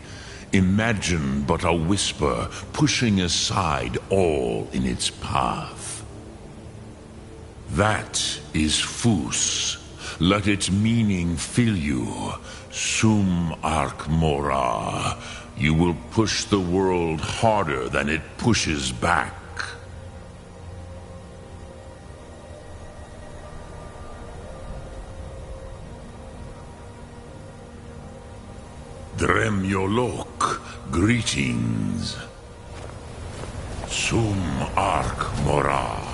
Imagine but a whisper pushing aside all in its path. That is Fus. Let its meaning fill you. Sum Ark Mora. You will push the world harder than it pushes back. Dremyolok, greetings. Sum Ark Mora.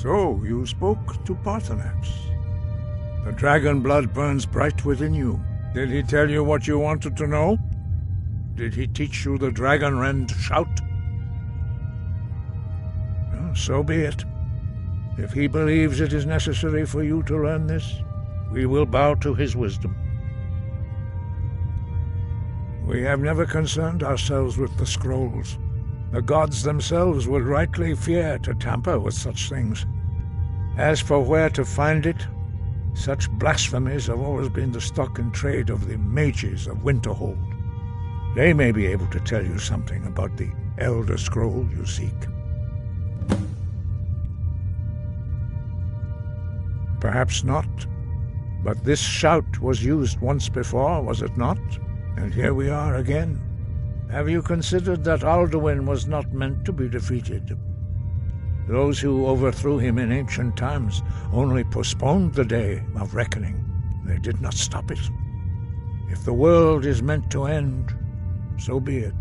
So, you spoke to Parthenax. The dragon blood burns bright within you. Did he tell you what you wanted to know? Did he teach you the dragon rend shout? Well, so be it. If he believes it is necessary for you to learn this, we will bow to his wisdom. We have never concerned ourselves with the scrolls. The gods themselves would rightly fear to tamper with such things. As for where to find it, such blasphemies have always been the stock and trade of the mages of Winterhold. They may be able to tell you something about the Elder Scroll you seek. Perhaps not, but this shout was used once before, was it not? And here we are again. Have you considered that Alduin was not meant to be defeated? Those who overthrew him in ancient times only postponed the day of reckoning. They did not stop it. If the world is meant to end, so be it.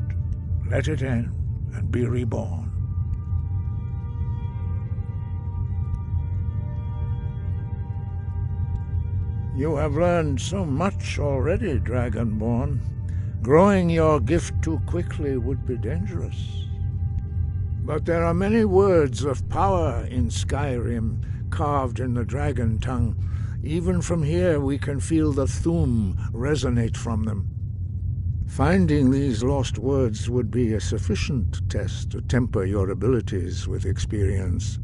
Let it end and be reborn. You have learned so much already, Dragonborn. Growing your gift too quickly would be dangerous. But there are many words of power in Skyrim, carved in the dragon tongue. Even from here we can feel the Thu'um resonate from them. Finding these lost words would be a sufficient test to temper your abilities with experience.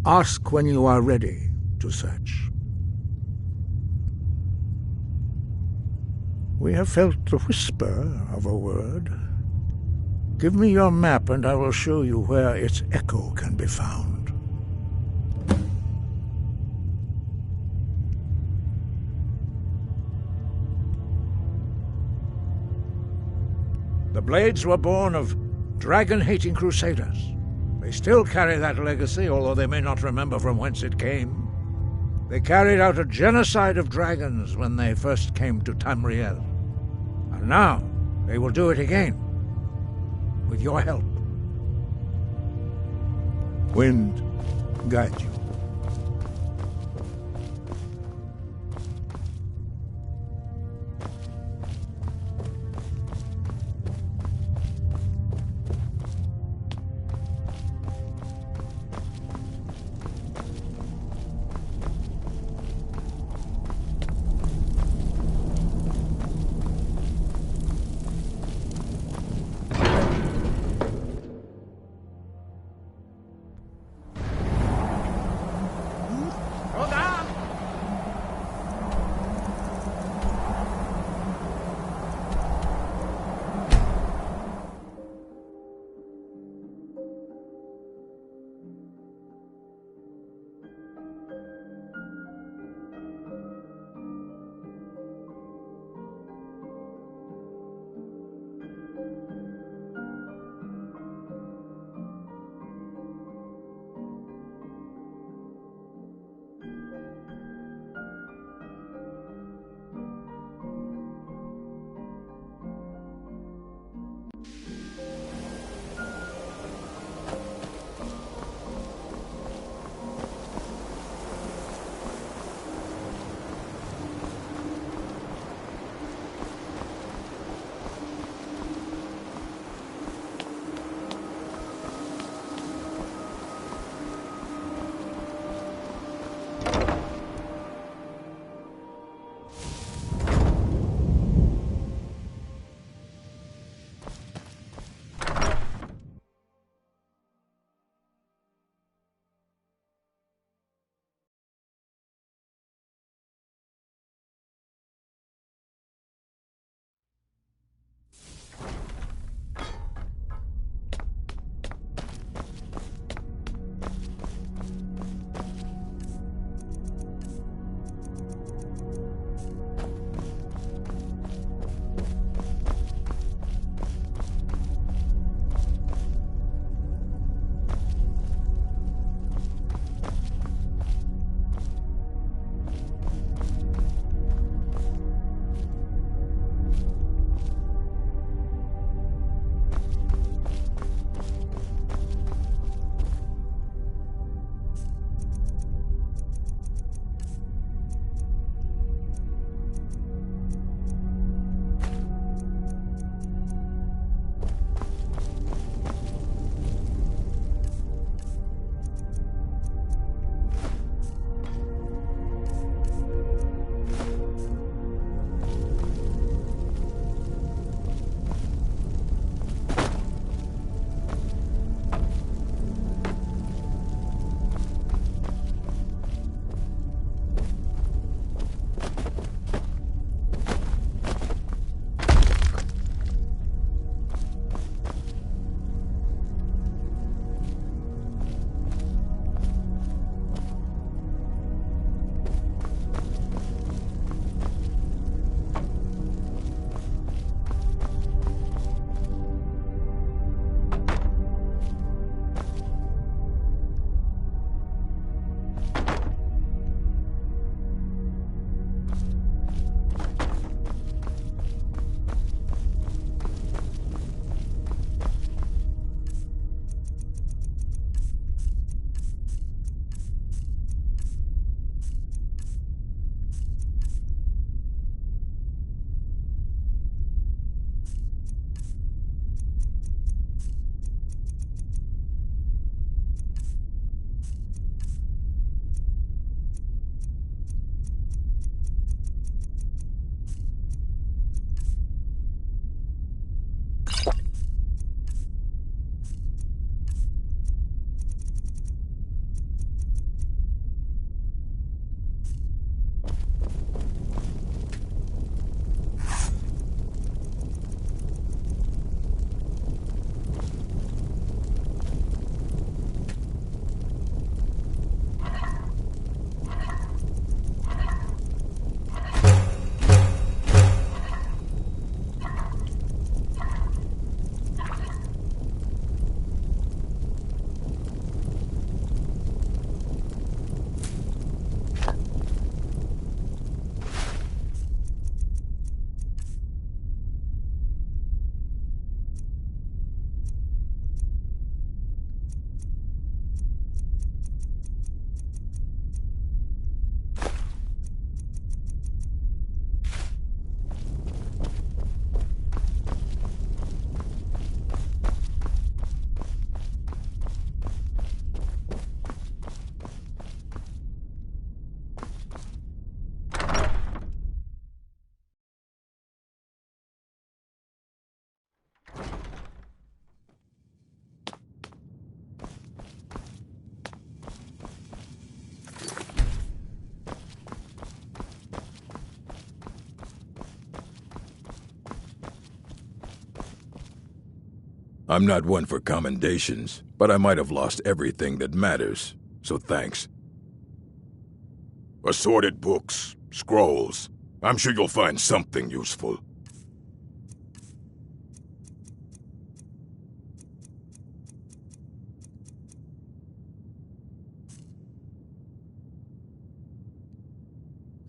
Ask when you are ready to search. We have felt the whisper of a word. Give me your map and I will show you where its echo can be found. The Blades were born of dragon-hating crusaders. They still carry that legacy, although they may not remember from whence it came. They carried out a genocide of dragons when they first came to Tamriel. And now they will do it again, with your help. Wind, guide you. I'm not one for commendations, but I might have lost everything that matters, so thanks. Assorted books, scrolls. I'm sure you'll find something useful.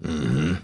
Mm-hmm.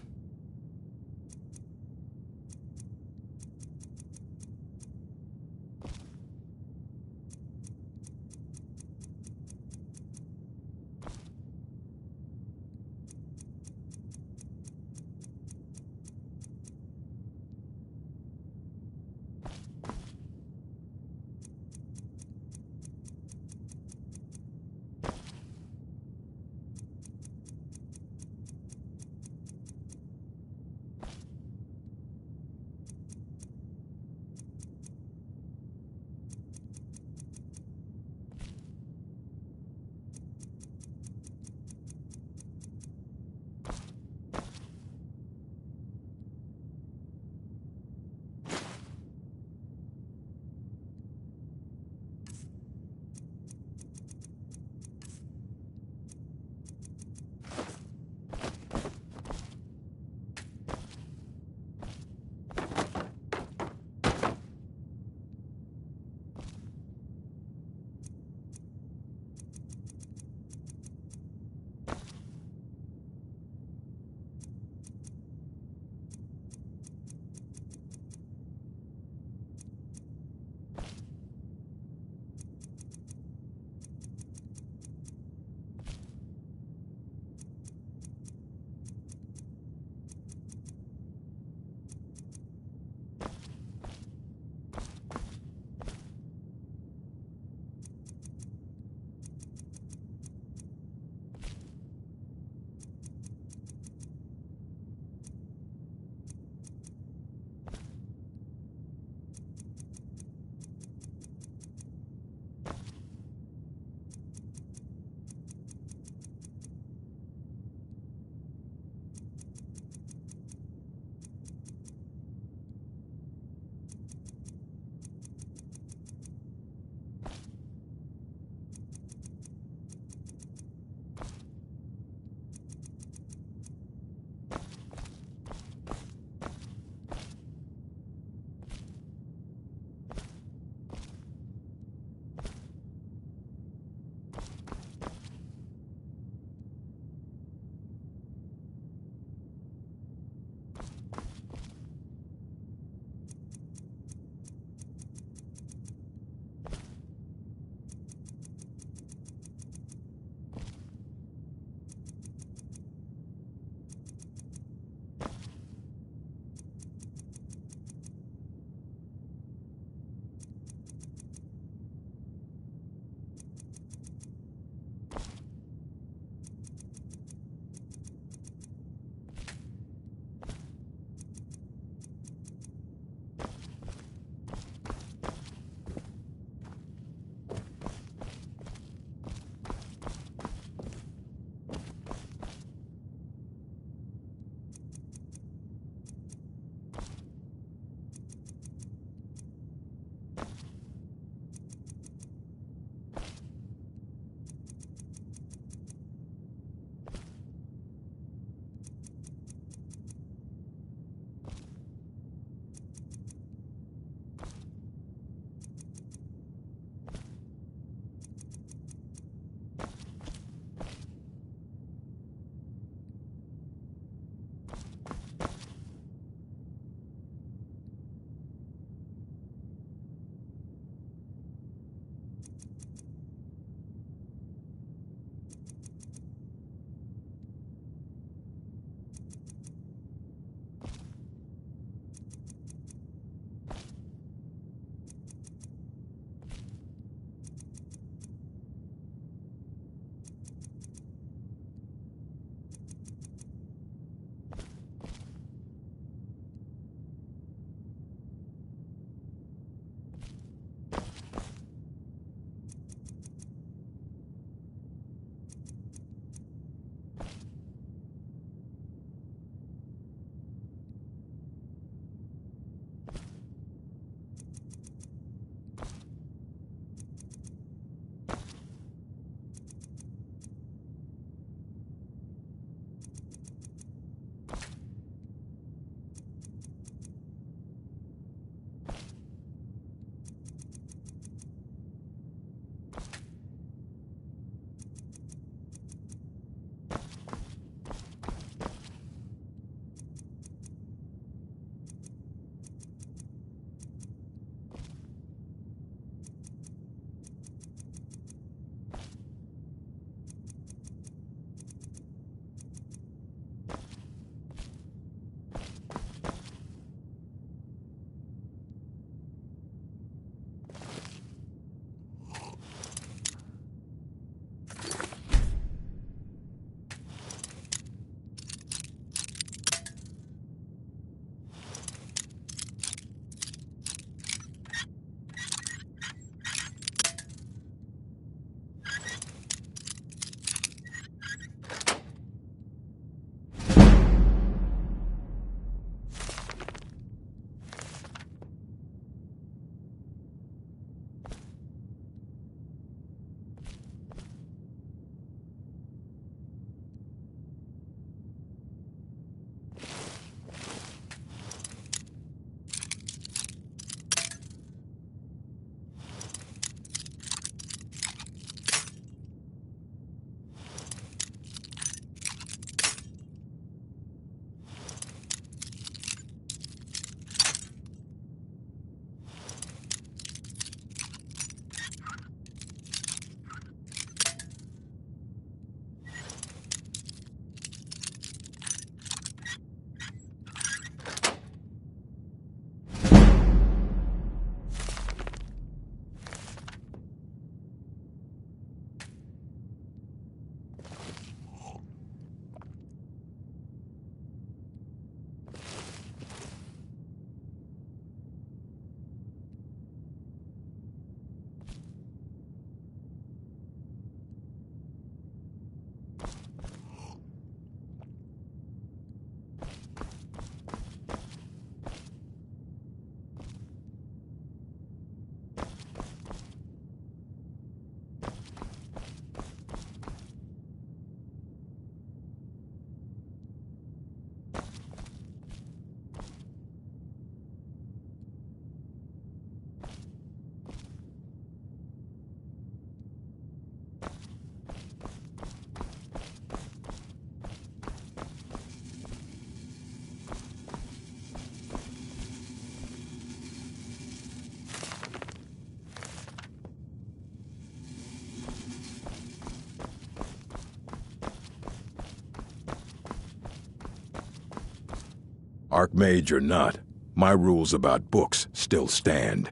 Archmage or not, my rules about books still stand.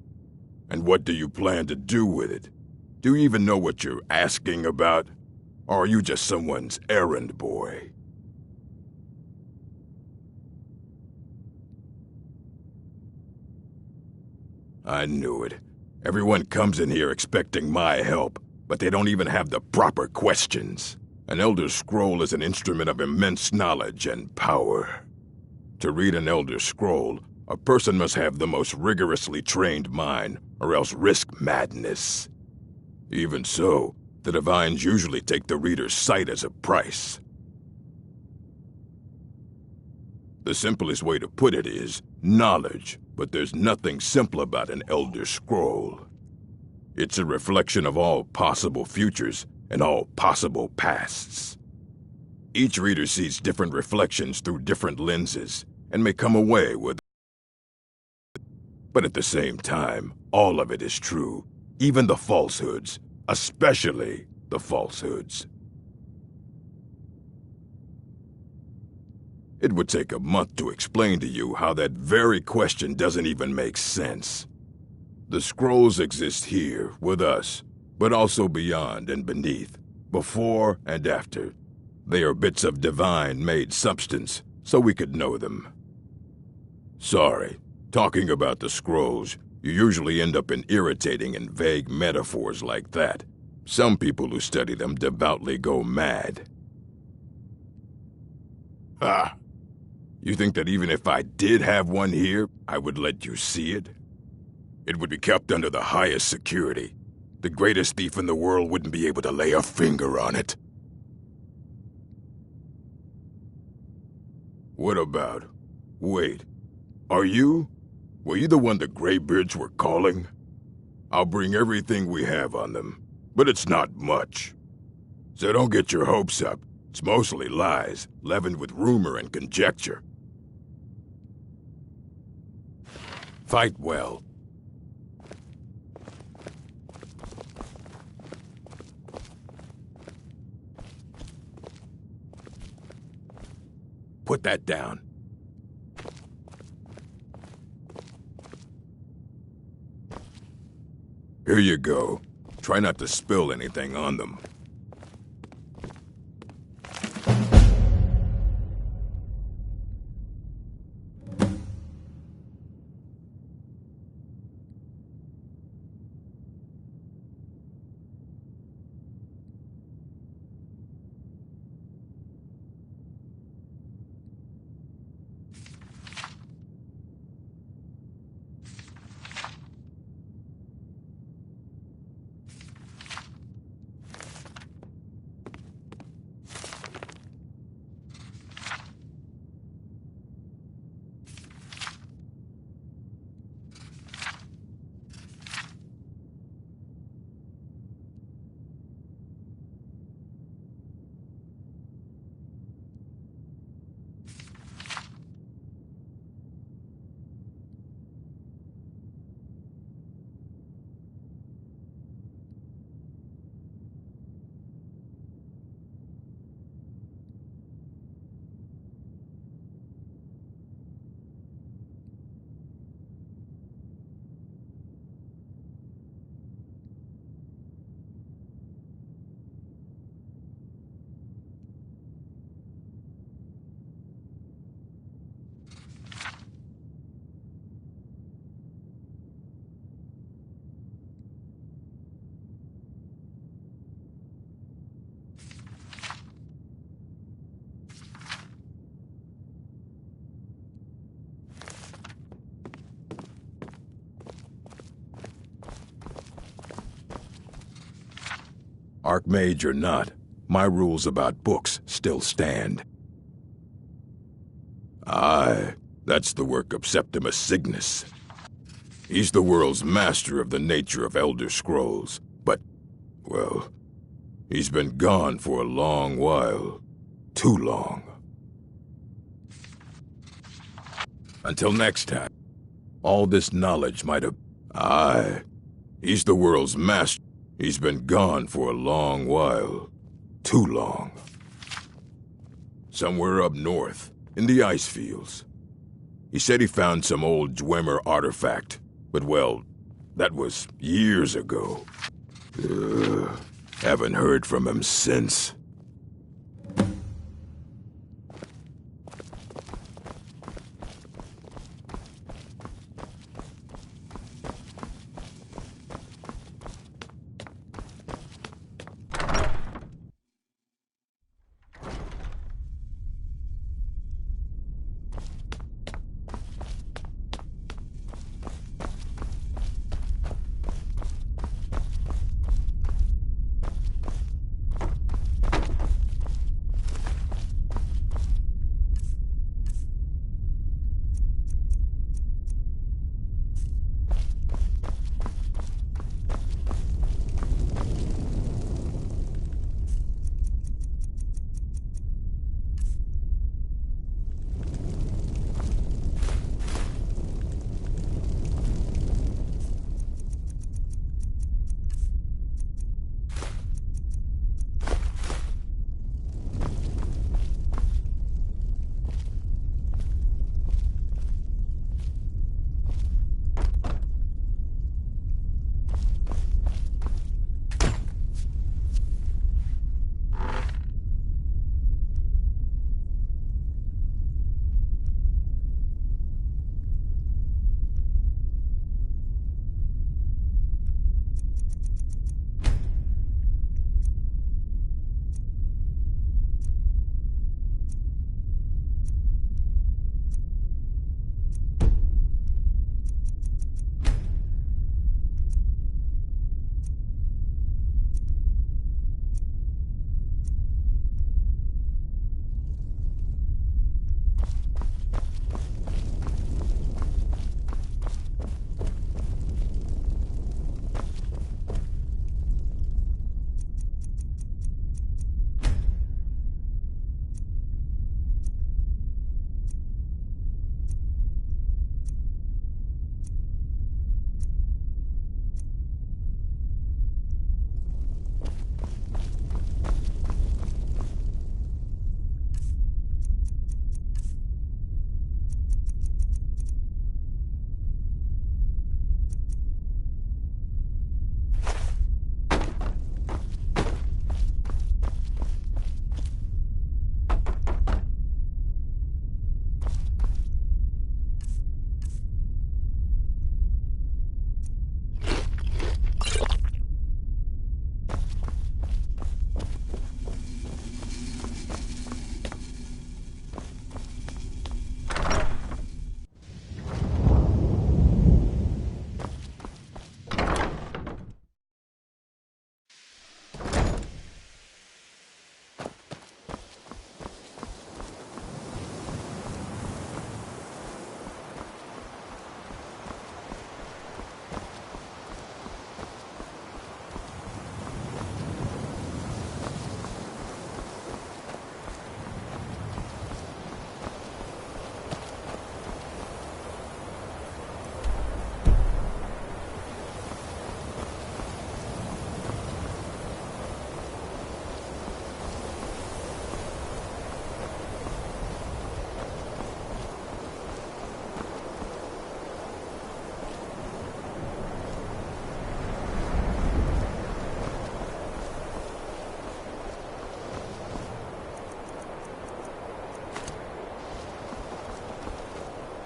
And what do you plan to do with it? Do you even know what you're asking about? Or are you just someone's errand boy? I knew it. Everyone comes in here expecting my help, but they don't even have the proper questions. An Elder Scroll is an instrument of immense knowledge and power. To read an Elder Scroll, a person must have the most rigorously trained mind, or else risk madness. Even so, the Divines usually take the reader's sight as a price. The simplest way to put it is knowledge, but there's nothing simple about an Elder Scroll. It's a reflection of all possible futures and all possible pasts. Each reader sees different reflections through different lenses and may come away with. But at the same time, all of it is true, even the falsehoods, especially the falsehoods. It would take a month to explain to you how that very question doesn't even make sense. The scrolls exist here, with us, but also beyond and beneath, before and after. They are bits of divine-made substance, so we could know them. Sorry, talking about the scrolls, you usually end up in irritating and vague metaphors like that. Some people who study them devoutly go mad. Ah! You think that even if I did have one here, I would let you see it? It would be kept under the highest security. The greatest thief in the world wouldn't be able to lay a finger on it. What about? Wait. Were you the one the Greybeards were calling? I'll bring everything we have on them, but it's not much. So don't get your hopes up. It's mostly lies, leavened with rumor and conjecture. Fight well. Put that down. Here you go. Try not to spill anything on them. Archmage or not, my rules about books still stand. Aye, that's the work of Septimus Cygnus. He's the world's master of the nature of Elder Scrolls, but, well, he's been gone for a long while. Too long. Until next time, all this knowledge might have... Aye, he's the world's master. He's been gone for a long while. Too long. Somewhere up north, in the ice fields. He said he found some old Dwemer artifact. But, well, that was years ago. Haven't heard from him since.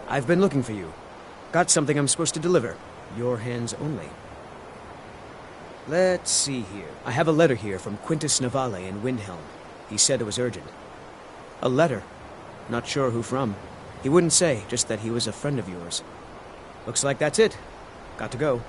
I've been looking for you. Got something I'm supposed to deliver. Your hands only. Let's see here. I have a letter here from Quintus Navale in Windhelm. He said it was urgent. A letter? Not sure who from. He wouldn't say, just that he was a friend of yours. Looks like that's it. Got to go.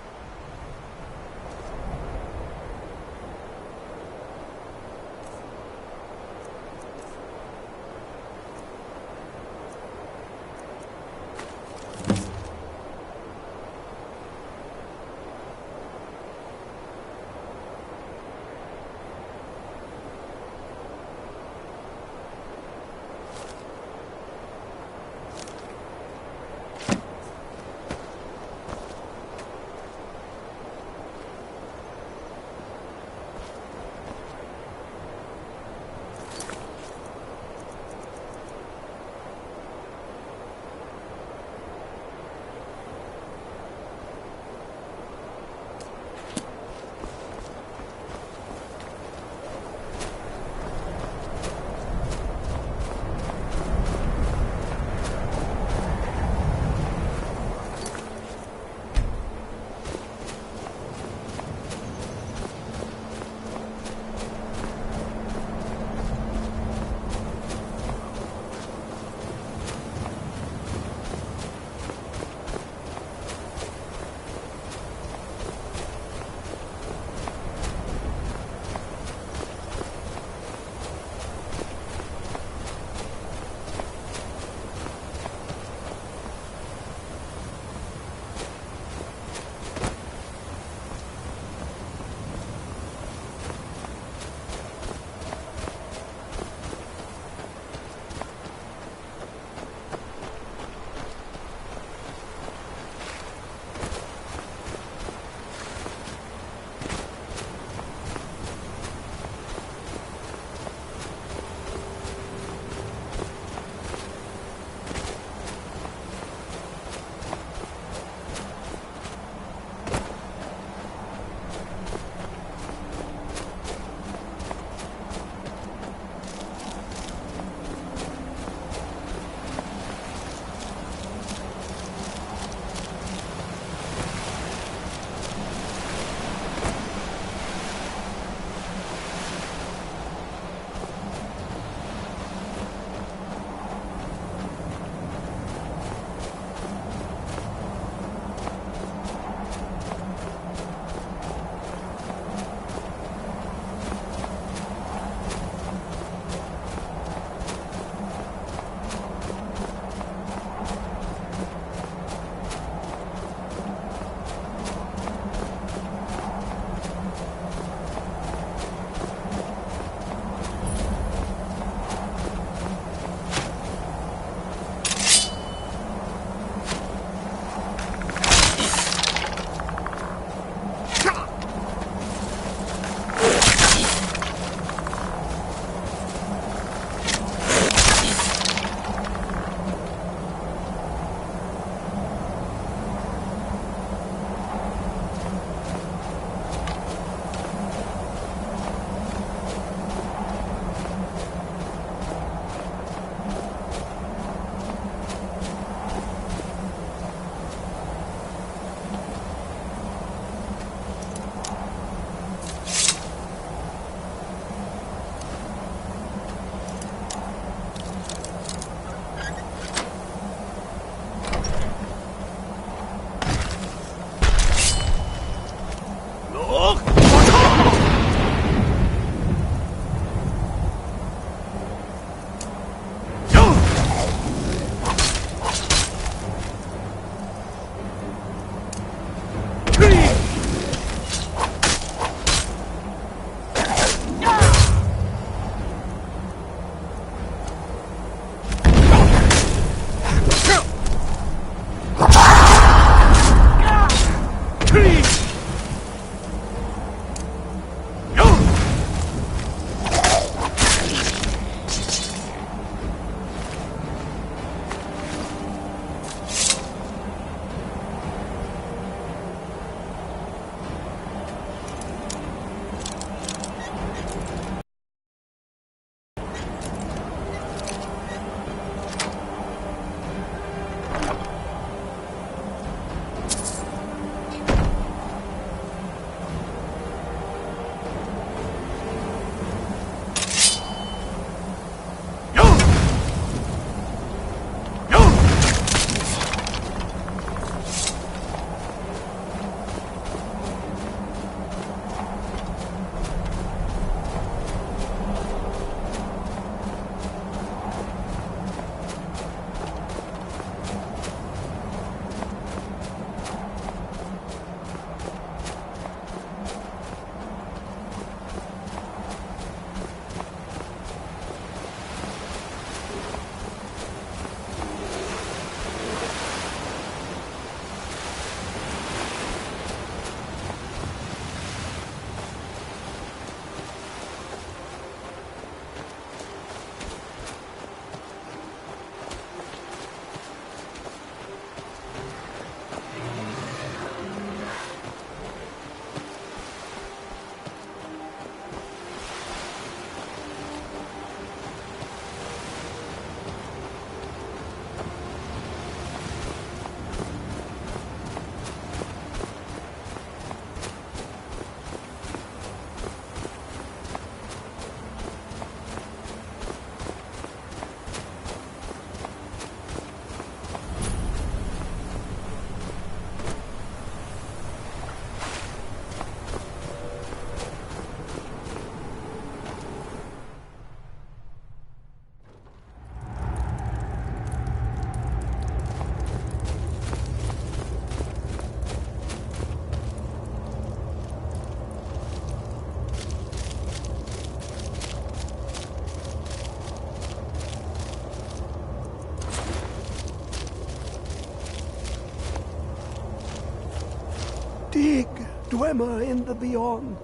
Dwemer in the beyond.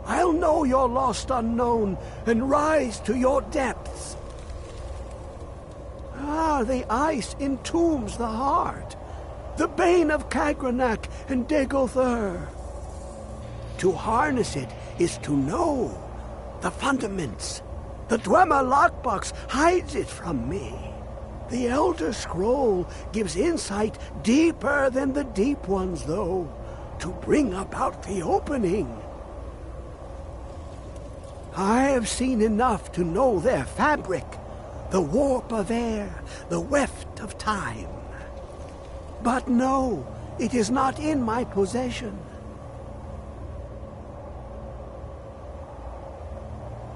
I'll know your lost unknown and rise to your depths. Ah, the ice entombs the heart, the bane of Kagranak and Degolthur. To harness it is to know the fundaments. The Dwemer lockbox hides it from me. The Elder Scroll gives insight deeper than the deep ones, though, to bring about the opening. I have seen enough to know their fabric, the warp of air, the weft of time. But no, it is not in my possession.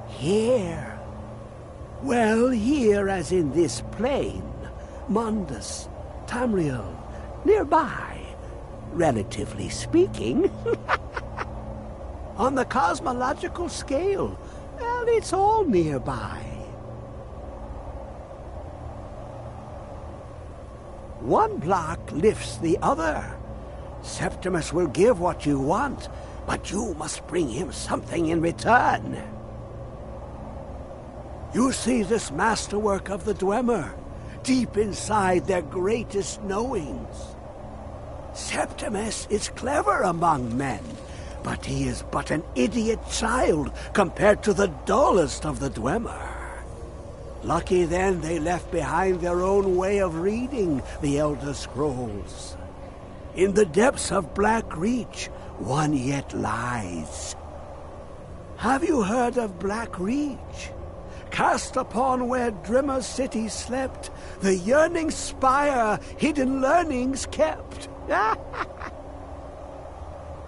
Here. Well, here as in this plain, Mundus, Tamriel, nearby, relatively speaking. On the cosmological scale, well, it's all nearby. One block lifts the other. Septimus will give what you want, but you must bring him something in return. You see this masterwork of the Dwemer, deep inside their greatest knowings. Septimus is clever among men, but he is but an idiot child compared to the dullest of the Dwemer. Lucky then they left behind their own way of reading the Elder Scrolls. In the depths of Black Reach, one yet lies. Have you heard of Black Reach? Cast upon where Drimmer's city slept, the yearning spire hidden learnings kept.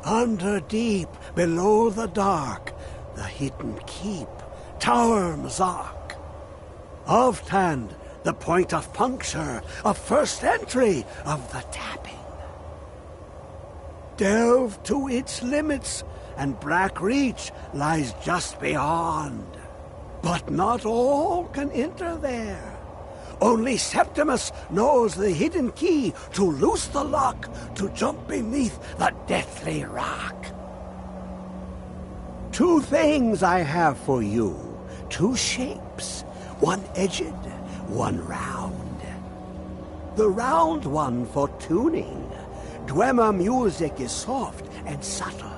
Under deep, below the dark, the hidden keep, Tower Mazark. Of Tand, the point of puncture, of first entry, of the tapping. Delve to its limits, and Black Reach lies just beyond. But not all can enter there. Only Septimus knows the hidden key to loose the lock, to jump beneath the deathly rock. Two things I have for you, two shapes, one edged, one round. The round one for tuning. Dwemer music is soft and subtle,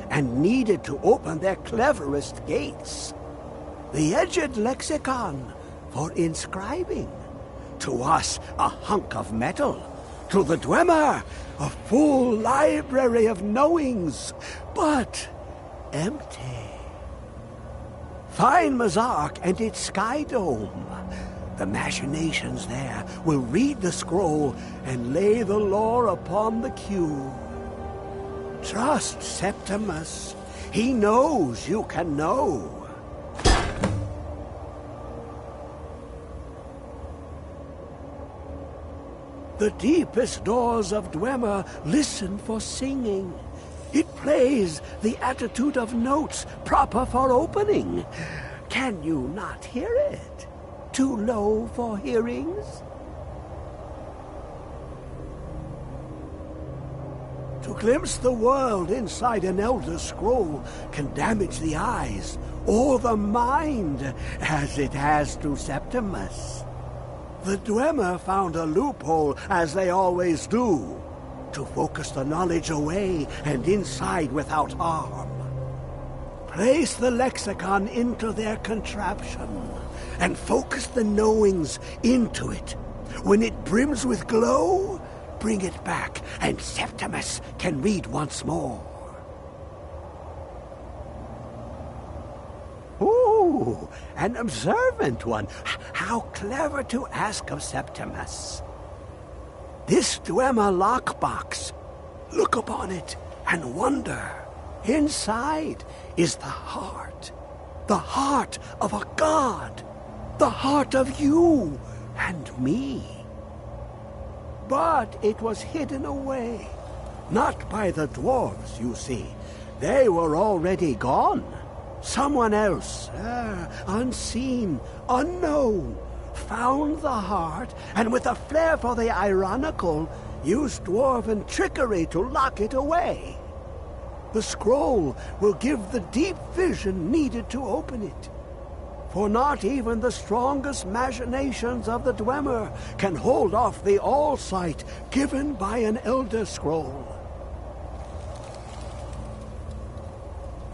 and needed to open their cleverest gates. The edged lexicon for inscribing. To us, a hunk of metal. To the Dwemer, a full library of knowings, but empty. Find Mazark and its sky dome. The machinations there will read the scroll and lay the lore upon the queue. Trust Septimus. He knows you can know. The deepest doors of Dwemer listen for singing. It plays the attitude of notes proper for opening. Can you not hear it? Too low for hearings? To glimpse the world inside an Elder Scroll can damage the eyes or the mind, as it has to Septimus. The Dwemer found a loophole, as they always do, to focus the knowledge away and inside without harm. Place the lexicon into their contraption, and focus the knowings into it. When it brims with glow, bring it back, and Septimus can read once more. Ooh, an observant one. How clever to ask of Septimus. This Dwemer lockbox. Look upon it and wonder. Inside is the heart of a god, the heart of you and me. But it was hidden away, not by the dwarves, you see. They were already gone. Someone else, unseen, unknown, found the heart, and with a flair for the ironical, used dwarven trickery to lock it away. The scroll will give the deep vision needed to open it. For not even the strongest machinations of the Dwemer can hold off the all-sight given by an Elder Scroll.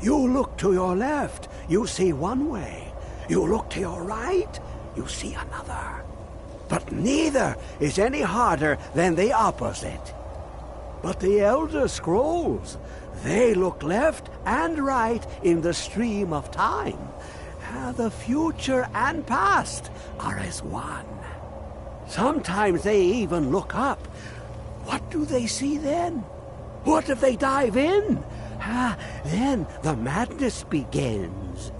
You look to your left, you see one way. You look to your right, you see another. But neither is any harder than the opposite. But the Elder Scrolls, they look left and right in the stream of time. The future and past are as one. Sometimes they even look up. What do they see then? What if they dive in? Then the madness begins.